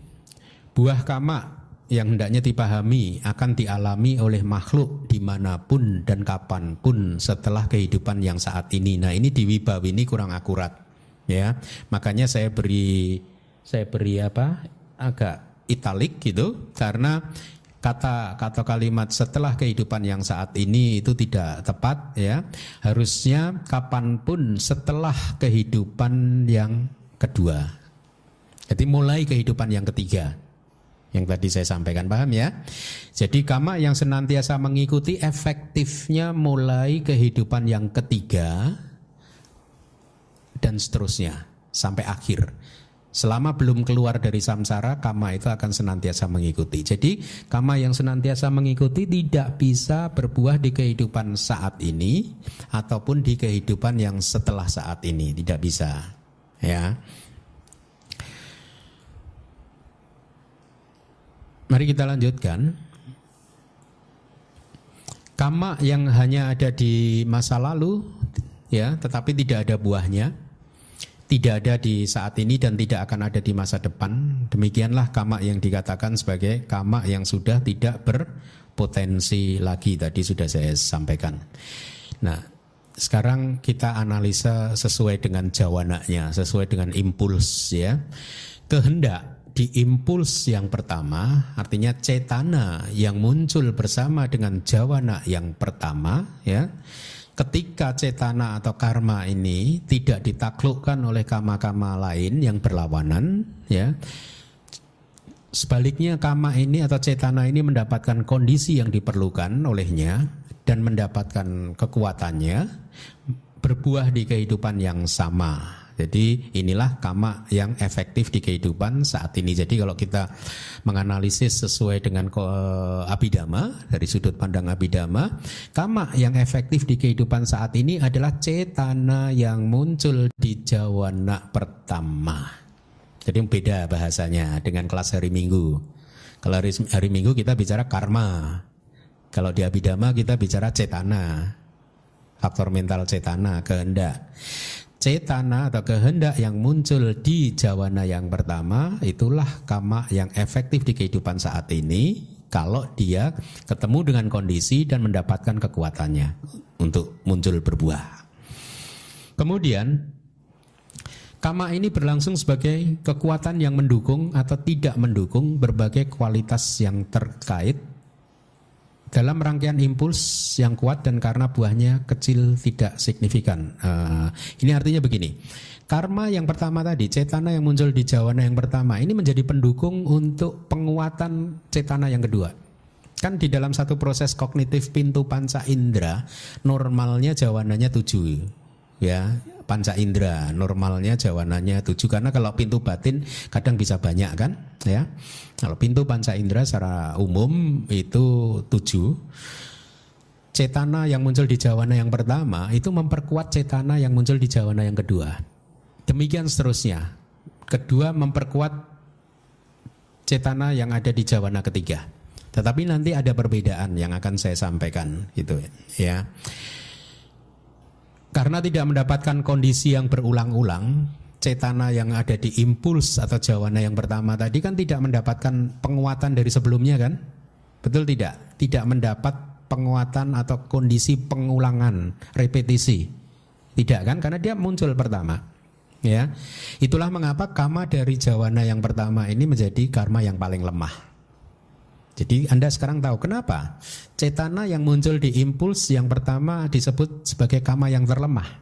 buah karma yang hendaknya dipahami akan dialami oleh makhluk dimanapun dan kapanpun setelah kehidupan yang saat ini. Nah, ini di Wibawa ini kurang akurat, ya. Makanya saya beri agak italik gitu, karena kata kalimat setelah kehidupan yang saat ini itu tidak tepat, ya. Harusnya kapanpun setelah kehidupan yang kedua. Jadi mulai kehidupan yang ketiga. Yang tadi saya sampaikan, paham ya? Jadi karma yang senantiasa mengikuti efektifnya mulai kehidupan yang ketiga dan seterusnya sampai akhir. Selama belum keluar dari samsara, karma itu akan senantiasa mengikuti. Jadi karma yang senantiasa mengikuti tidak bisa berbuah di kehidupan saat ini ataupun di kehidupan yang setelah saat ini, tidak bisa, ya. Mari kita lanjutkan. Karma yang hanya ada di masa lalu, ya, tetapi tidak ada buahnya, tidak ada di saat ini dan tidak akan ada di masa depan. Demikianlah karma yang dikatakan sebagai karma yang sudah tidak berpotensi lagi. Tadi sudah saya sampaikan. Nah, sekarang kita analisa sesuai dengan jawananya, sesuai dengan impuls, ya. Kehendak di impuls yang pertama, artinya cetana yang muncul bersama dengan jawana yang pertama, ya. Ketika cetana atau karma ini tidak ditaklukkan oleh karma-karma lain yang berlawanan, ya. Sebaliknya karma ini atau cetana ini mendapatkan kondisi yang diperlukan olehnya dan mendapatkan kekuatannya, berbuah berbuah di kehidupan yang sama. Jadi inilah kama yang efektif di kehidupan saat ini. Jadi kalau kita menganalisis sesuai dengan Abhidhamma, dari sudut pandang Abhidhamma, kama yang efektif di kehidupan saat ini adalah cetana yang muncul di jawana pertama. Jadi beda bahasanya dengan kelas hari Minggu. Kalau hari Minggu kita bicara karma. Kalau di Abhidhamma kita bicara cetana, faktor mental cetana, kehendak. Cetana atau kehendak yang muncul di jawana yang pertama itulah kama yang efektif di kehidupan saat ini kalau dia ketemu dengan kondisi dan mendapatkan kekuatannya untuk muncul berbuah. Kemudian kama ini berlangsung sebagai kekuatan yang mendukung atau tidak mendukung berbagai kualitas yang terkait dalam rangkaian impuls yang kuat dan karena buahnya kecil tidak signifikan. Ini artinya begini, karma yang pertama tadi, cetana yang muncul di jawana yang pertama, ini menjadi pendukung untuk penguatan cetana yang kedua. Kan di dalam satu proses kognitif pintu panca indera, normalnya jawananya 7. Ya, panca indera, normalnya jawananya 7. Karena kalau pintu batin kadang bisa banyak kan, ya. Kalau pintu panca indera secara umum itu 7. Cetana yang muncul di jawana yang pertama itu memperkuat cetana yang muncul di jawana yang kedua. Demikian seterusnya. Kedua memperkuat cetana yang ada di jawana ketiga. Tetapi nanti ada perbedaan yang akan saya sampaikan gitu ya. Karena tidak mendapatkan kondisi yang berulang-ulang, cetana yang ada di impuls atau jawana yang pertama tadi kan tidak mendapatkan penguatan dari sebelumnya kan? Betul tidak? Tidak mendapat penguatan atau kondisi pengulangan, repetisi. Tidak kan? Karena dia muncul pertama. Ya. Itulah mengapa kama dari jawana yang pertama ini menjadi karma yang paling lemah. Jadi Anda sekarang tahu kenapa cetana yang muncul di impuls yang pertama disebut sebagai kama yang terlemah.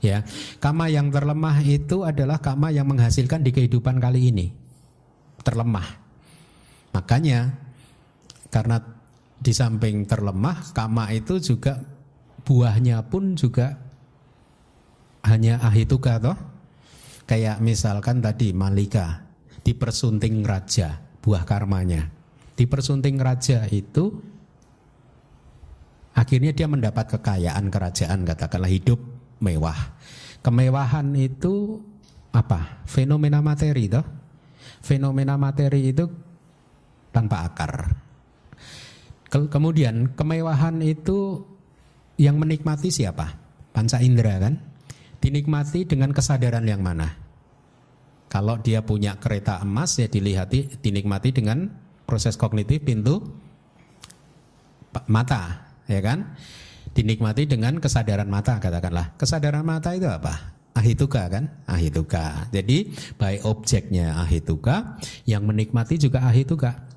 Ya, kama yang terlemah itu adalah kama yang menghasilkan di kehidupan kali ini. Terlemah. Makanya karena di samping terlemah, kama itu juga buahnya pun juga hanya ahituka toh. Kayak misalkan tadi Malika dipersunting raja, buah karmanya. Dipersunting raja itu akhirnya dia mendapat kekayaan kerajaan, katakanlah hidup mewah. Kemewahan itu apa? Fenomena materi toh. Fenomena materi itu tanpa akar. Kemudian kemewahan itu yang menikmati siapa? Panca indera kan? Dinikmati dengan kesadaran yang mana? Kalau dia punya kereta emas ya dinikmati dengan proses kognitif pintu mata, ya kan? Dinikmati dengan kesadaran mata, katakanlah. Kesadaran mata itu apa? Ahituka kan? Ahituka. Jadi baik objeknya ahituka, yang menikmati juga ahituka.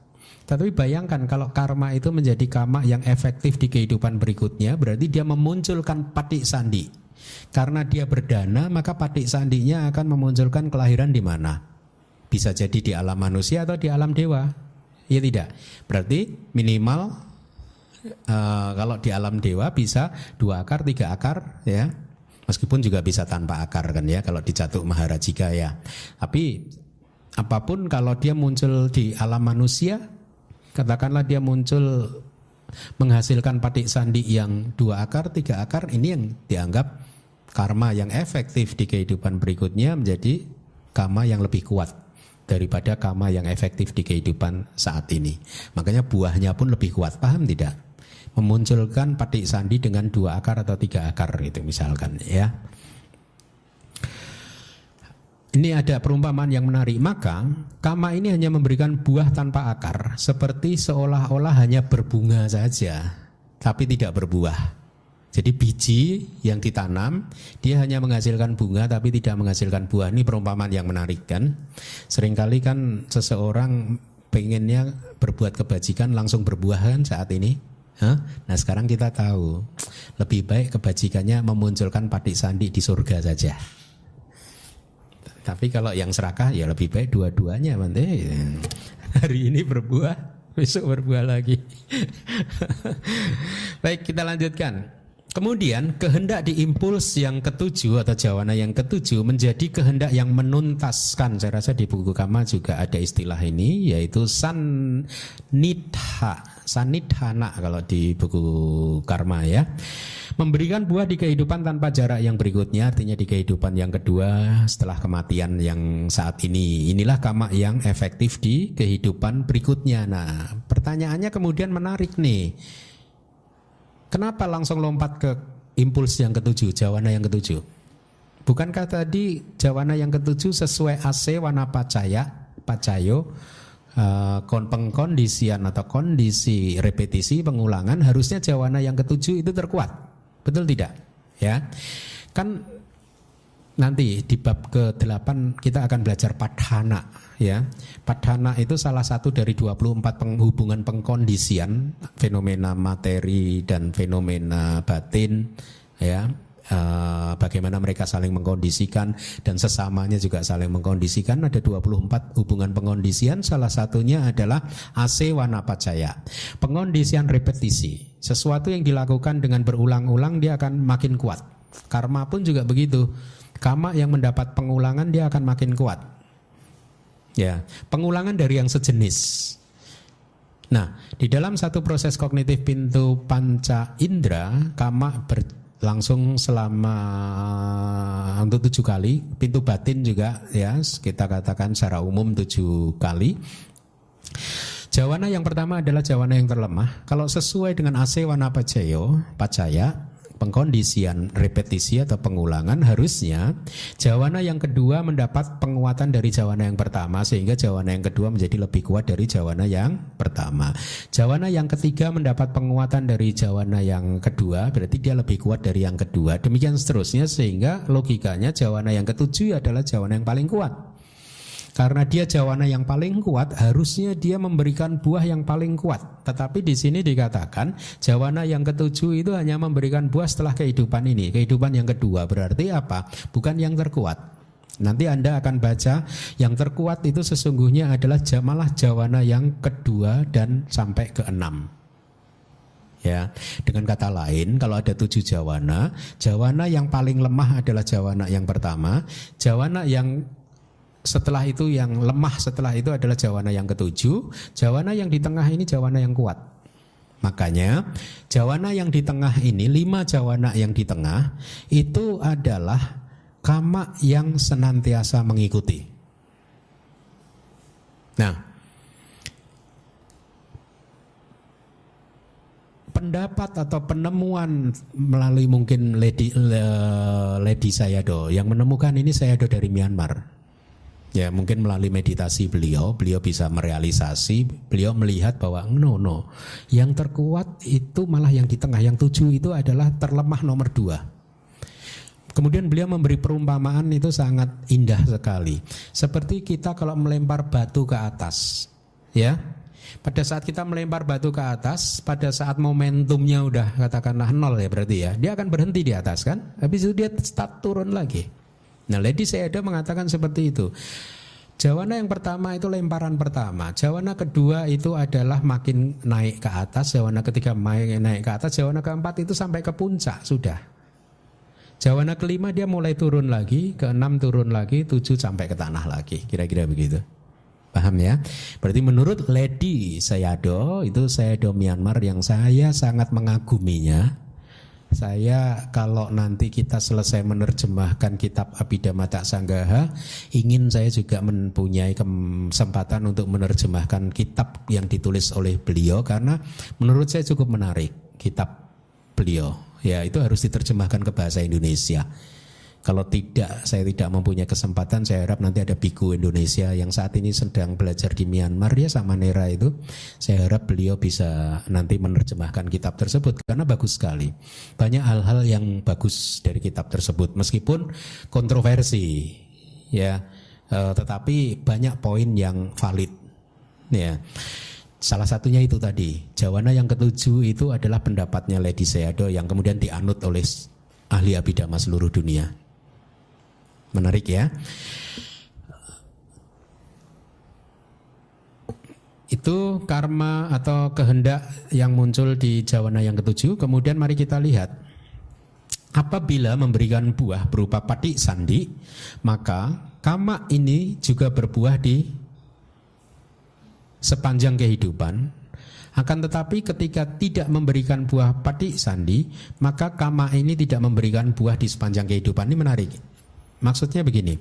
Tapi bayangkan kalau karma itu menjadi kama yang efektif di kehidupan berikutnya, berarti dia memunculkan patik sandi. Karena dia berdana, maka patik sandinya akan memunculkan kelahiran di mana? Bisa jadi di alam manusia atau di alam dewa. Ya tidak. Berarti minimal kalau di alam dewa bisa 2 akar, 3 akar ya. Meskipun juga bisa tanpa akar kan ya kalau di Catuk Maharajika ya. Tapi apapun kalau dia muncul di alam manusia, katakanlah dia muncul menghasilkan patik sandi yang 2 akar, 3 akar, ini yang dianggap karma yang efektif di kehidupan berikutnya menjadi kama yang lebih kuat daripada kama yang efektif di kehidupan saat ini. Makanya buahnya pun lebih kuat, paham tidak? Memunculkan patik sandi dengan 2 akar atau 3 akar itu misalkan ya. Ini ada perumpamaan yang menarik. Maka kama ini hanya memberikan buah tanpa akar, seperti seolah-olah hanya berbunga saja tapi tidak berbuah. Jadi biji yang ditanam dia hanya menghasilkan bunga tapi tidak menghasilkan buah. Ini perumpamaan yang menarik kan. Seringkali kan seseorang pengennya berbuat kebajikan langsung berbuah kan saat ini. Nah sekarang kita tahu lebih baik kebajikannya memunculkan patik sandi di surga saja. Tapi kalau yang serakah ya lebih baik dua-duanya nanti. Hari ini berbuah, besok berbuah lagi. Baik, kita lanjutkan. Kemudian kehendak di impuls yang ketujuh atau jawana yang ketujuh menjadi kehendak yang menuntaskan. Saya rasa di buku Kama juga ada istilah ini, yaitu sanidhana kalau di buku Karma ya. Memberikan buah di kehidupan tanpa jarak yang berikutnya, artinya di kehidupan yang kedua setelah kematian yang saat ini. Inilah kama yang efektif di kehidupan berikutnya. Nah, pertanyaannya kemudian menarik nih. Kenapa langsung lompat ke impuls yang ketujuh, jawana yang ketujuh? Bukankah tadi jawana yang ketujuh sesuai AC wana pacayo, pengkondisian atau kondisi repetisi pengulangan, harusnya jawana yang ketujuh itu terkuat, betul tidak? Ya, kan nanti di bab ke-8 kita akan belajar padhana ya. Padhana itu salah satu dari 24 penghubungan pengkondisian fenomena materi dan fenomena batin ya. Bagaimana mereka saling mengkondisikan dan sesamanya juga saling mengkondisikan. Ada 24 hubungan pengkondisian, salah satunya adalah ase wana pacaya, pengkondisian repetisi. Sesuatu yang dilakukan dengan berulang-ulang dia akan makin kuat. Karma pun juga begitu. Kama yang mendapat pengulangan dia akan makin kuat. Ya, pengulangan dari yang sejenis. Nah, di dalam satu proses kognitif pintu panca indera, kama berlangsung selama untuk 7 kali. Pintu batin juga ya, kita katakan secara umum 7 kali. Jawana yang pertama adalah jawana yang terlemah. Kalau sesuai dengan ase wana pacaya, pengkondisian repetisi atau pengulangan, harusnya jawana yang kedua mendapat penguatan dari jawana yang pertama, sehingga jawana yang kedua menjadi lebih kuat dari jawana yang pertama. Jawana yang ketiga mendapat penguatan dari jawana yang kedua, berarti dia lebih kuat dari yang kedua. Demikian seterusnya, sehingga logikanya jawana yang ketujuh adalah jawana yang paling kuat. Karena dia jawana yang paling kuat, harusnya dia memberikan buah yang paling kuat. Tetapi di sini dikatakan jawana yang ketujuh itu hanya memberikan buah setelah kehidupan ini. Kehidupan yang kedua berarti apa? Bukan yang terkuat. Nanti Anda akan baca yang terkuat itu sesungguhnya adalah malah jawana yang kedua dan sampai ke-6. Ya, dengan kata lain, kalau ada 7 jawana, jawana yang paling lemah adalah jawana yang pertama, jawana yang setelah itu yang lemah setelah itu adalah jawana yang ketujuh, jawana yang di tengah ini jawana yang kuat. Makanya jawana yang di tengah ini, 5 jawana yang di tengah itu adalah kama yang senantiasa mengikuti. Nah, pendapat atau penemuan melalui mungkin Lady Sayadaw yang menemukan ini, Sayadaw dari Myanmar. Ya, mungkin melalui meditasi beliau bisa merealisasi, beliau melihat bahwa no, yang terkuat itu malah yang di tengah, yang 7 itu adalah terlemah nomor 2. Kemudian beliau memberi perumpamaan itu sangat indah sekali. Seperti kita kalau melempar batu ke atas, ya. Pada saat kita melempar batu ke atas, pada saat momentumnya udah katakanlah 0 ya berarti ya, dia akan berhenti di atas kan, habis itu dia start turun lagi. Nah, Lady Sayadaw mengatakan seperti itu. Jawana yang pertama itu lemparan pertama, jawana kedua itu adalah makin naik ke atas, jawana ketiga naik ke atas, jawana keempat itu sampai ke puncak sudah. Jawana kelima dia mulai turun lagi, ke-6 turun lagi, 7 sampai ke tanah lagi, kira-kira begitu. Paham ya? Berarti menurut Lady Sayadaw, itu Sayadaw Myanmar yang saya sangat mengaguminya. Saya kalau nanti kita selesai menerjemahkan kitab Abhidhamma Sanggaha, ingin saya juga mempunyai kesempatan untuk menerjemahkan kitab yang ditulis oleh beliau, karena menurut saya cukup menarik kitab beliau. Ya, itu harus diterjemahkan ke bahasa Indonesia. Kalau tidak, saya tidak mempunyai kesempatan, saya harap nanti ada biku Indonesia yang saat ini sedang belajar di Myanmar ya, sama Nera itu. Saya harap beliau bisa nanti menerjemahkan kitab tersebut karena bagus sekali. Banyak hal-hal yang bagus dari kitab tersebut meskipun kontroversi ya, tetapi banyak poin yang valid ya. Salah satunya itu tadi, jawana yang ketujuh itu adalah pendapatnya Lady Sayadaw yang kemudian dianut oleh ahli abhidhamma seluruh dunia. Menarik ya. Itu karma atau kehendak yang muncul di jawana yang ketujuh. Kemudian mari kita lihat apabila memberikan buah berupa patik sandi, maka kama ini juga berbuah di sepanjang kehidupan. Akan tetapi ketika tidak memberikan buah patik sandi, maka kama ini tidak memberikan buah di sepanjang kehidupan. Ini menarik. Maksudnya begini,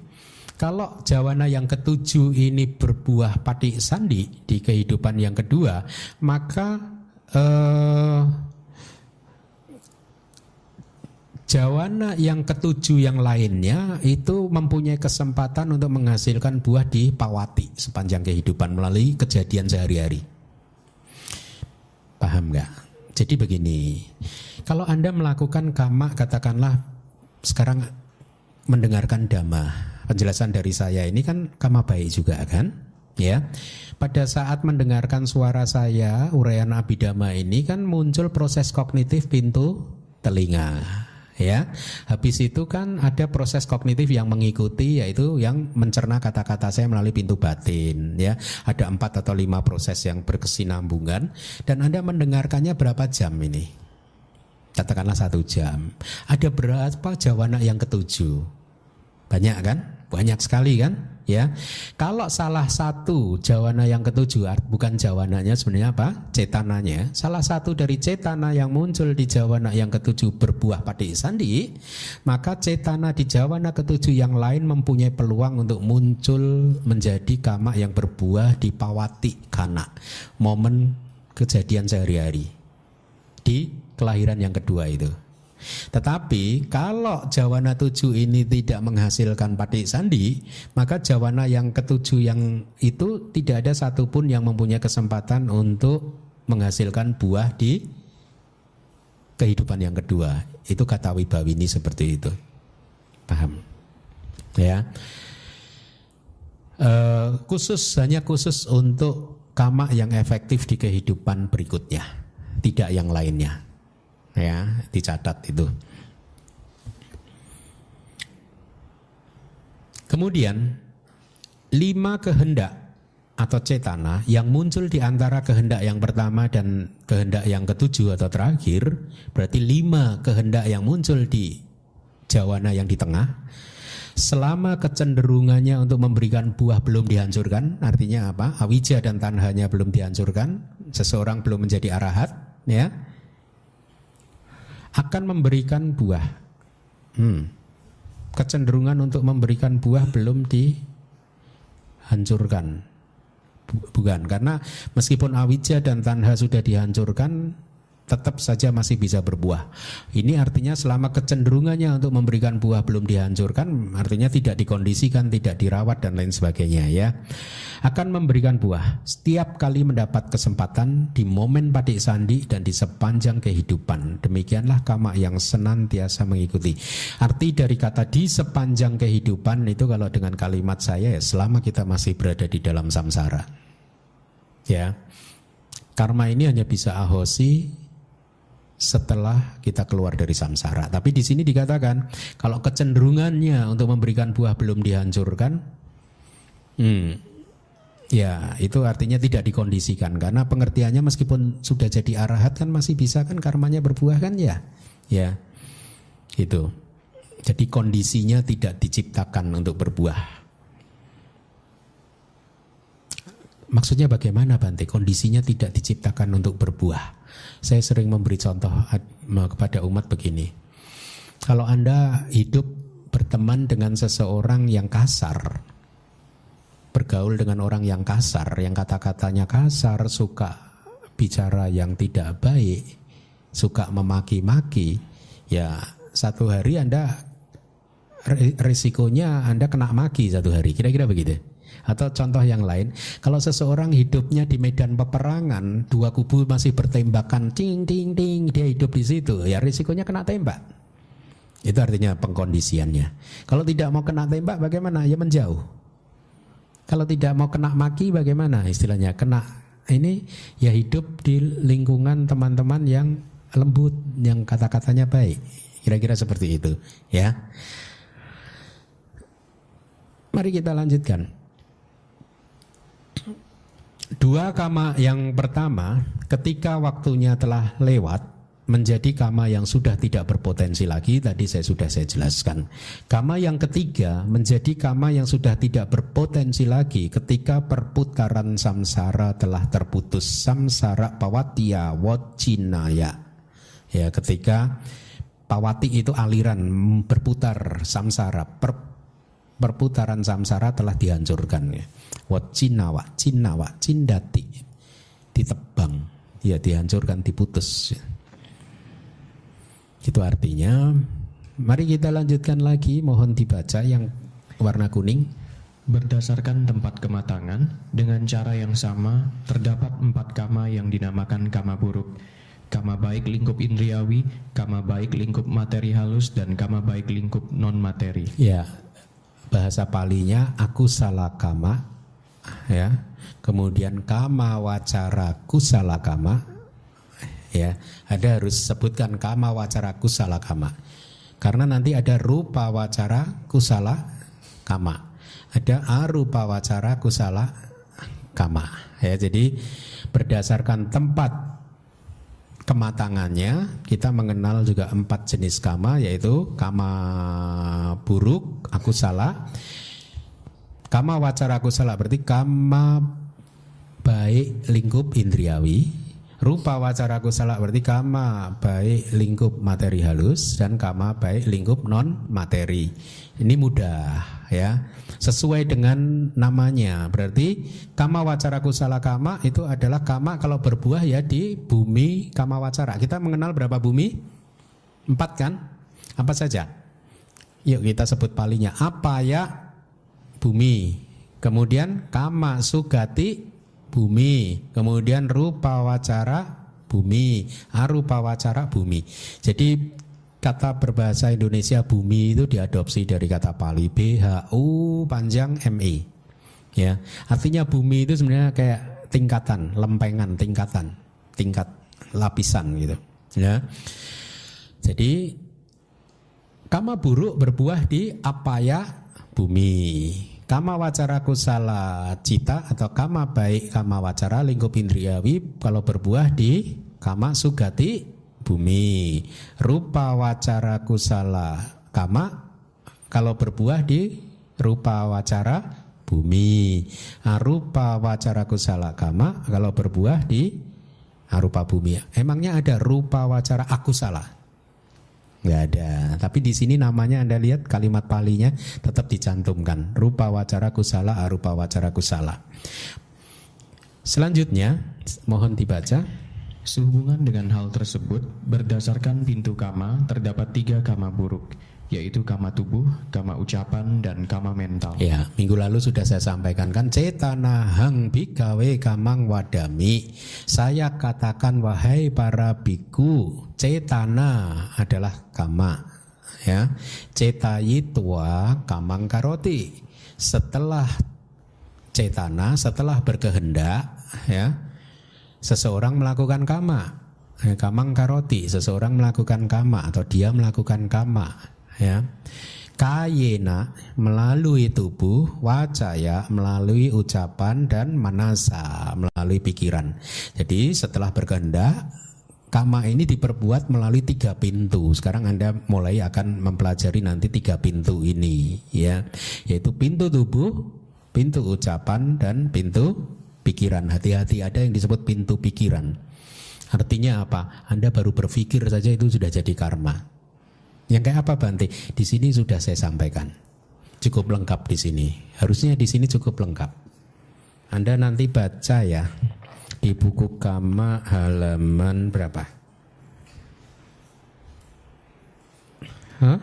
kalau jawana yang ketujuh ini berbuah patik sandi di kehidupan yang kedua, maka jawana yang ketujuh yang lainnya itu mempunyai kesempatan untuk menghasilkan buah di pawati sepanjang kehidupan melalui kejadian sehari-hari. Paham nggak? Jadi begini, kalau Anda melakukan kama, katakanlah sekarang mendengarkan dhamma, penjelasan dari saya ini kan kama baik juga kan? Ya, pada saat mendengarkan suara saya, uraian abhidhamma ini kan muncul proses kognitif pintu telinga. Ya, habis itu kan ada proses kognitif yang mengikuti, yaitu yang mencerna kata-kata saya melalui pintu batin. Ya, ada 4 atau 5 proses yang berkesinambungan, dan Anda mendengarkannya berapa jam ini? Katakanlah 1 jam. Ada berapa jawana yang ketujuh? Banyak kan? Banyak sekali kan? Ya, kalau salah satu jawana yang ketujuh, bukan jawananya sebenarnya apa? Cetananya. Salah satu dari cetana yang muncul di jawana yang ketujuh berbuah patik sandi, maka cetana di jawana ketujuh yang lain mempunyai peluang untuk muncul menjadi kama yang berbuah di pawati kana, momen kejadian sehari-hari di kelahiran yang kedua itu. Tetapi kalau jawana 7 ini tidak menghasilkan patik sandi, maka jawana yang ketujuh yang itu tidak ada satupun yang mempunyai kesempatan untuk menghasilkan buah di kehidupan yang kedua. Itu kata Wibawini seperti itu. Paham? Ya. Hanya khusus untuk kama yang efektif di kehidupan berikutnya, tidak yang lainnya. Ya, dicatat itu. Kemudian 5 kehendak atau cetana yang muncul di antara kehendak yang pertama dan kehendak yang ketujuh atau terakhir, berarti 5 kehendak yang muncul di jawana yang di tengah, selama kecenderungannya untuk memberikan buah belum dihancurkan, artinya apa? Awija dan tanhanya belum dihancurkan, seseorang belum menjadi arahat, ya, akan memberikan buah. Kecenderungan untuk memberikan buah belum dihancurkan. Bukan, karena meskipun awija dan tanha sudah dihancurkan, tetap saja masih bisa berbuah. Ini artinya selama kecenderungannya untuk memberikan buah belum dihancurkan, artinya tidak dikondisikan, tidak dirawat dan lain sebagainya, ya. Akan memberikan buah setiap kali mendapat kesempatan di momen patik sandi dan di sepanjang kehidupan. Demikianlah kama yang senantiasa mengikuti. Arti dari kata di sepanjang kehidupan itu kalau dengan kalimat saya, ya, selama kita masih berada di dalam samsara. Ya. Karma ini hanya bisa ahosi setelah kita keluar dari samsara. Tapi di sini dikatakan kalau kecenderungannya untuk memberikan buah belum dihancurkan, ya itu artinya tidak dikondisikan, karena pengertiannya meskipun sudah jadi arahat kan masih bisa kan karmanya berbuah kan, ya, ya itu. Jadi kondisinya tidak diciptakan untuk berbuah. Maksudnya bagaimana, Bante? Kondisinya tidak diciptakan untuk berbuah. Saya sering memberi contoh kepada umat begini. Kalau Anda hidup berteman dengan seseorang yang kasar, bergaul dengan orang yang kasar, yang kata-katanya kasar, suka bicara yang tidak baik, suka memaki-maki, ya satu hari Anda risikonya Anda kena maki satu hari, kira-kira begitu. Atau contoh yang lain, kalau seseorang hidupnya di medan peperangan, 2 kubu masih bertembakan, ting ting ting, dia hidup di situ, ya risikonya kena tembak. Itu artinya pengkondisiannya. Kalau tidak mau kena tembak bagaimana? Ya menjauh. Kalau tidak mau kena maki bagaimana? Istilahnya kena ini ya hidup di lingkungan teman-teman yang lembut, yang kata-katanya baik. Kira-kira seperti itu, ya. Mari kita lanjutkan. 2 kama yang pertama, ketika waktunya telah lewat, menjadi kama yang sudah tidak berpotensi lagi, tadi saya jelaskan. Kama yang ketiga menjadi kama yang sudah tidak berpotensi lagi ketika perputaran samsara telah terputus. Samsara pawatya waccinaya. Ya, ketika pawati itu aliran berputar samsara, perputaran samsara telah dihancurkan. Ya. Waccinawa, cindati, ditebang, ya dihancurkan, diputus. Itu artinya, mari kita lanjutkan lagi, mohon dibaca yang warna kuning. Berdasarkan tempat kematangan, dengan cara yang sama, terdapat 4 kama yang dinamakan kama buruk. Kama baik lingkup indriawi, kama baik lingkup materi halus, dan kama baik lingkup non-materi. Ya, bahasa palinya akusala kama, ya. Kemudian kama wacara kusala kama. Ya, ada harus sebutkan kama wacara kusala kama. Karena nanti ada rupa wacara kusala kama. Ada arupa wacara kusala kama. Ya, jadi berdasarkan tempat kematangannya kita mengenal juga 4 jenis kama, yaitu kama buruk akusala, kama wacara akusala berarti kama baik lingkup indriawi, rupa wacara kusala berarti kama baik lingkup materi halus, dan kama baik lingkup non materi. Ini mudah ya, sesuai dengan namanya. Berarti kama wacara kusala kama itu adalah kama kalau berbuah ya di bumi kama wacara. Kita mengenal berapa bumi? 4 kan? Apa saja? Yuk kita sebut palinya. Apa ya? Bumi. Kemudian kama sugati bumi, kemudian rupa wacara bumi, arupa wacara bumi. Jadi kata berbahasa Indonesia bumi itu diadopsi dari kata Pali BHU panjang MI. Ya, artinya bumi itu sebenarnya kayak tingkatan, lempengan, tingkat lapisan gitu. Ya. Jadi kama buruk berbuah di apaya bumi. Kama wacara kusala cita atau kama baik kama wacara lingkup indriawi kalau berbuah di kama sugati bumi. Rupa wacara kusala kama kalau berbuah di rupa wacara bumi. Arupa wacara kusala kama kalau berbuah di arupa bumi. Emangnya ada rupa wacara akusala? Nggak ada. Tapi di sini namanya Anda lihat kalimat palinya tetap dicantumkan. Rupa wacara kusala, arupa wacara kusala. Selanjutnya, mohon dibaca. Sehubungan dengan hal tersebut, berdasarkan pintu kama, terdapat 3 kama buruk, yaitu kama tubuh, kama ucapan, dan kama mental. Ya, minggu lalu sudah saya sampaikan kan, cetana hang bikawe kamang wadami. Saya katakan wahai para biku, cetana adalah kama. Ya, cetayitwa kamang karoti. Setelah cetana, setelah berkehendak, ya, seseorang melakukan kama. Kamang karoti, seseorang melakukan kama atau dia melakukan kama. Ya, kayena melalui tubuh, wacaya melalui ucapan, dan manasa melalui pikiran. Jadi setelah berkehendak, kama ini diperbuat melalui 3 pintu. Sekarang Anda mulai akan mempelajari nanti 3 pintu ini, ya, yaitu pintu tubuh, pintu ucapan, dan pintu pikiran. Hati-hati, ada yang disebut pintu pikiran. Artinya apa? Anda baru berpikir saja itu sudah jadi karma. Yang kayak apa Bante? Di sini sudah saya sampaikan. Cukup lengkap di sini. Harusnya di sini cukup lengkap. Anda nanti baca ya di buku kama halaman berapa? Hah?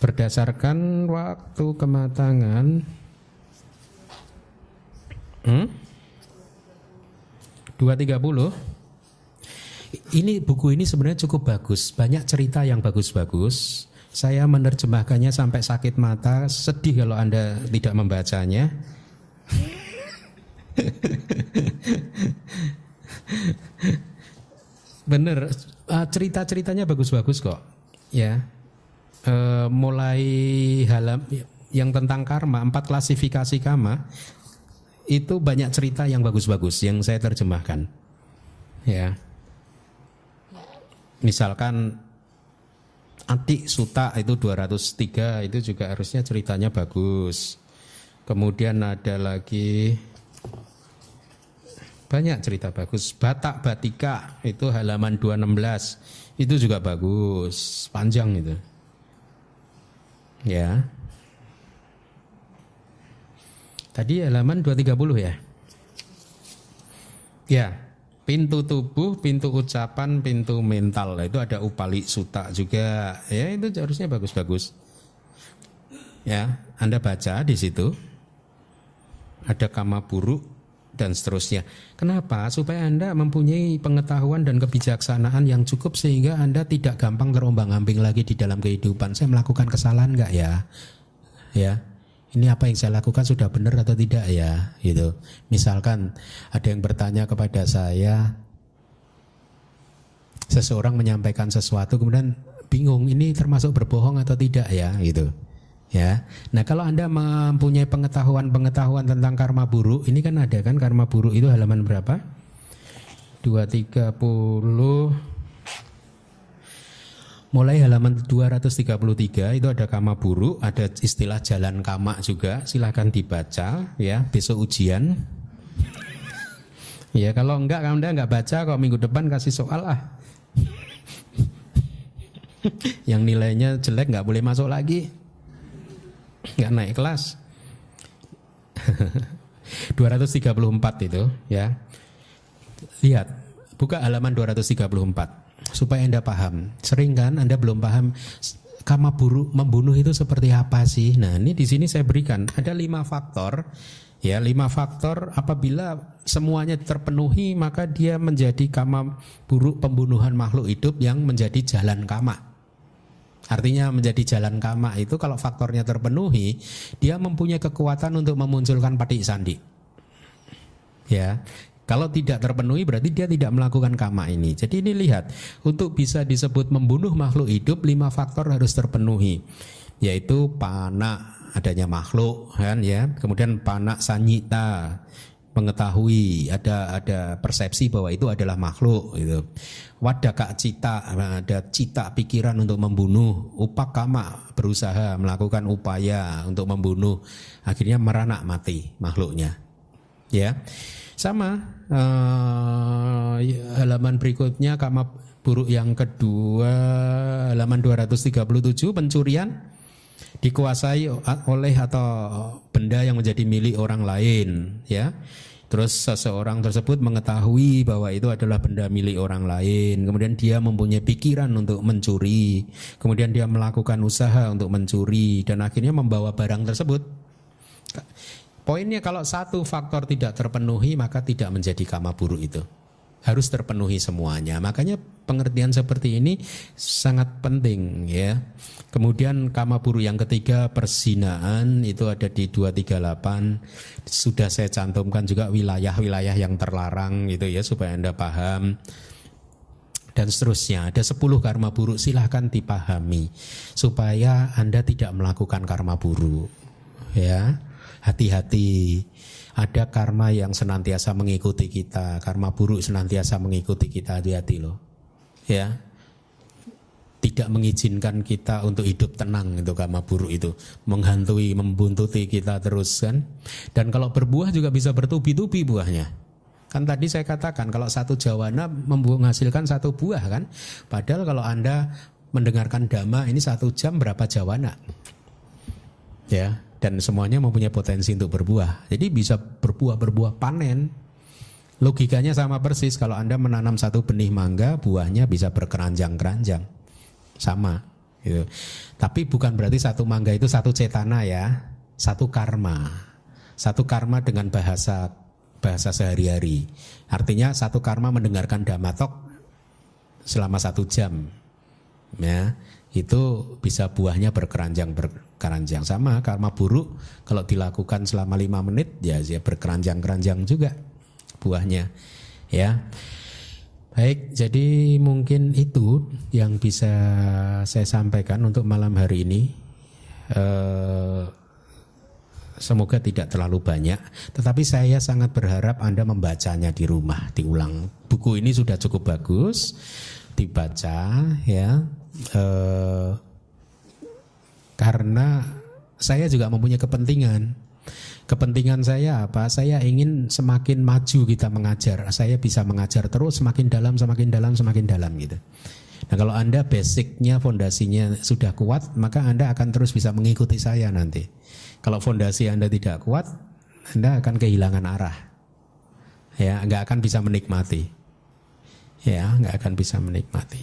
Berdasarkan waktu kematangan 2.30. Ini buku ini sebenarnya cukup bagus, banyak cerita yang bagus-bagus. Saya menerjemahkannya sampai sakit mata, sedih kalau Anda tidak membacanya. Bener, cerita-ceritanya bagus-bagus kok. Ya, mulai yang tentang karma, 4 klasifikasi karma itu banyak cerita yang bagus-bagus yang saya terjemahkan. Ya. Misalkan Atik Suta itu 203, itu juga harusnya ceritanya bagus. Kemudian ada lagi banyak cerita bagus. Batak Batika itu halaman 216, itu juga bagus, panjang itu. Ya. Tadi halaman 230 ya. Ya, pintu tubuh, pintu ucapan, pintu mental. Itu ada Upali Suta juga. Ya, itu harusnya bagus-bagus. Ya, Anda baca di situ. Ada kama buruk dan seterusnya. Kenapa? Supaya Anda mempunyai pengetahuan dan kebijaksanaan yang cukup sehingga Anda tidak gampang terombang-ambing lagi di dalam kehidupan. Saya melakukan kesalahan enggak ya? Ya. Ini apa yang saya lakukan sudah benar atau tidak ya? Gitu. Misalkan ada yang bertanya kepada saya, seseorang menyampaikan sesuatu kemudian bingung ini termasuk berbohong atau tidak ya? Gitu. Ya. Nah, kalau Anda mempunyai pengetahuan tentang karma buruk, ini kan ada kan karma buruk itu halaman berapa? 230. Mulai halaman 233 itu ada kama buruk, ada istilah jalan kama juga, silahkan dibaca ya, besok ujian. Ya kalau enggak, kalau Anda enggak baca, kalau minggu depan kasih soal ah. Yang nilainya jelek enggak boleh masuk lagi, enggak naik kelas. 234 itu ya. Lihat, buka halaman 234. Supaya Anda paham. Sering kan Anda belum paham karma buruk membunuh itu seperti apa sih? Nah, ini di sini saya berikan ada 5 faktor. Ya, 5 faktor apabila semuanya terpenuhi maka dia menjadi karma buruk pembunuhan makhluk hidup yang menjadi jalan kama. Artinya menjadi jalan kama itu kalau faktornya terpenuhi, dia mempunyai kekuatan untuk memunculkan patik sandi. Ya. Kalau tidak terpenuhi berarti dia tidak melakukan kama ini. Jadi ini lihat, untuk bisa disebut membunuh makhluk hidup 5 faktor harus terpenuhi. Yaitu pana, adanya makhluk kan ya. Kemudian pana sanyita, mengetahui, ada persepsi bahwa itu adalah makhluk gitu. Wadaka cita, ada cita pikiran untuk membunuh. Upakama, berusaha melakukan upaya untuk membunuh. Akhirnya meranak mati makhluknya. Ya. Sama halaman berikutnya kama buruk yang kedua halaman 237 pencurian dikuasai oleh atau benda yang menjadi milik orang lain ya. Terus seseorang tersebut mengetahui bahwa itu adalah benda milik orang lain, kemudian dia mempunyai pikiran untuk mencuri, kemudian dia melakukan usaha untuk mencuri dan akhirnya membawa barang tersebut. Poinnya kalau satu faktor tidak terpenuhi maka tidak menjadi kama buruk itu. Harus terpenuhi semuanya. Makanya pengertian seperti ini sangat penting ya. Kemudian kama buruk yang ketiga perzinaan itu ada di 238. Sudah saya cantumkan juga wilayah-wilayah yang terlarang gitu ya supaya Anda paham. Dan seterusnya ada 10 karma buruk, silahkan dipahami supaya Anda tidak melakukan karma buruk ya. Hati-hati, ada karma yang senantiasa mengikuti kita, karma buruk senantiasa mengikuti kita, hati-hati loh. Ya, tidak mengizinkan kita untuk hidup tenang itu karma buruk itu, menghantui, membuntuti kita terus kan. Dan kalau berbuah juga bisa bertubi-tubi buahnya. Kan tadi saya katakan kalau satu jawana menghasilkan satu buah kan. Padahal kalau Anda mendengarkan dhamma ini 1 jam berapa jawana? Ya. Dan semuanya mempunyai potensi untuk berbuah. Jadi bisa berbuah panen. Logikanya sama persis. Kalau Anda menanam 1 benih mangga, buahnya bisa berkeranjang-keranjang. Sama. Gitu. Tapi bukan berarti 1 mangga itu 1 cetana ya. 1 karma. 1 karma dengan bahasa sehari-hari. Artinya 1 karma mendengarkan dhammatok selama 1 jam. Ya. Itu bisa buahnya berkeranjang sama karma buruk kalau dilakukan selama 5 menit ya berkeranjang-keranjang juga buahnya ya. Baik, jadi mungkin itu yang bisa saya sampaikan untuk malam hari ini. semoga tidak terlalu banyak. Tetapi saya sangat berharap Anda membacanya di rumah, diulang. Buku ini sudah cukup bagus, dibaca ya. Karena saya juga mempunyai kepentingan. Kepentingan saya apa? Saya ingin semakin maju kita mengajar. Saya bisa mengajar terus semakin dalam, semakin dalam, semakin dalam gitu. Nah kalau Anda basicnya, fondasinya sudah kuat, maka Anda akan terus bisa mengikuti saya nanti. Kalau fondasi Anda tidak kuat, Anda akan kehilangan arah. Ya, nggak akan bisa menikmati. Ya, nggak akan bisa menikmati.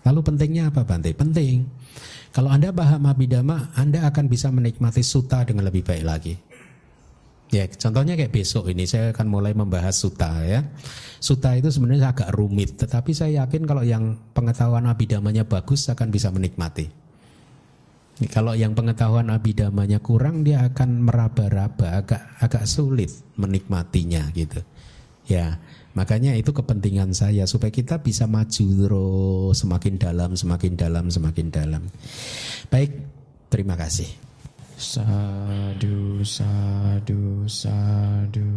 Lalu pentingnya apa Bante? Penting. Kalau Anda paham Abhidhamma, Anda akan bisa menikmati sutta dengan lebih baik lagi. Ya, contohnya kayak besok ini saya akan mulai membahas sutta ya. Sutta itu sebenarnya agak rumit, tetapi saya yakin kalau yang pengetahuan Abhidammanya bagus akan bisa menikmati. Kalau yang pengetahuan Abhidammanya kurang, dia akan meraba-raba, agak sulit menikmatinya gitu. Ya, makanya itu kepentingan saya supaya kita bisa maju terus semakin dalam, semakin dalam, semakin dalam. Baik, terima kasih. Sadu, sadu, sadu.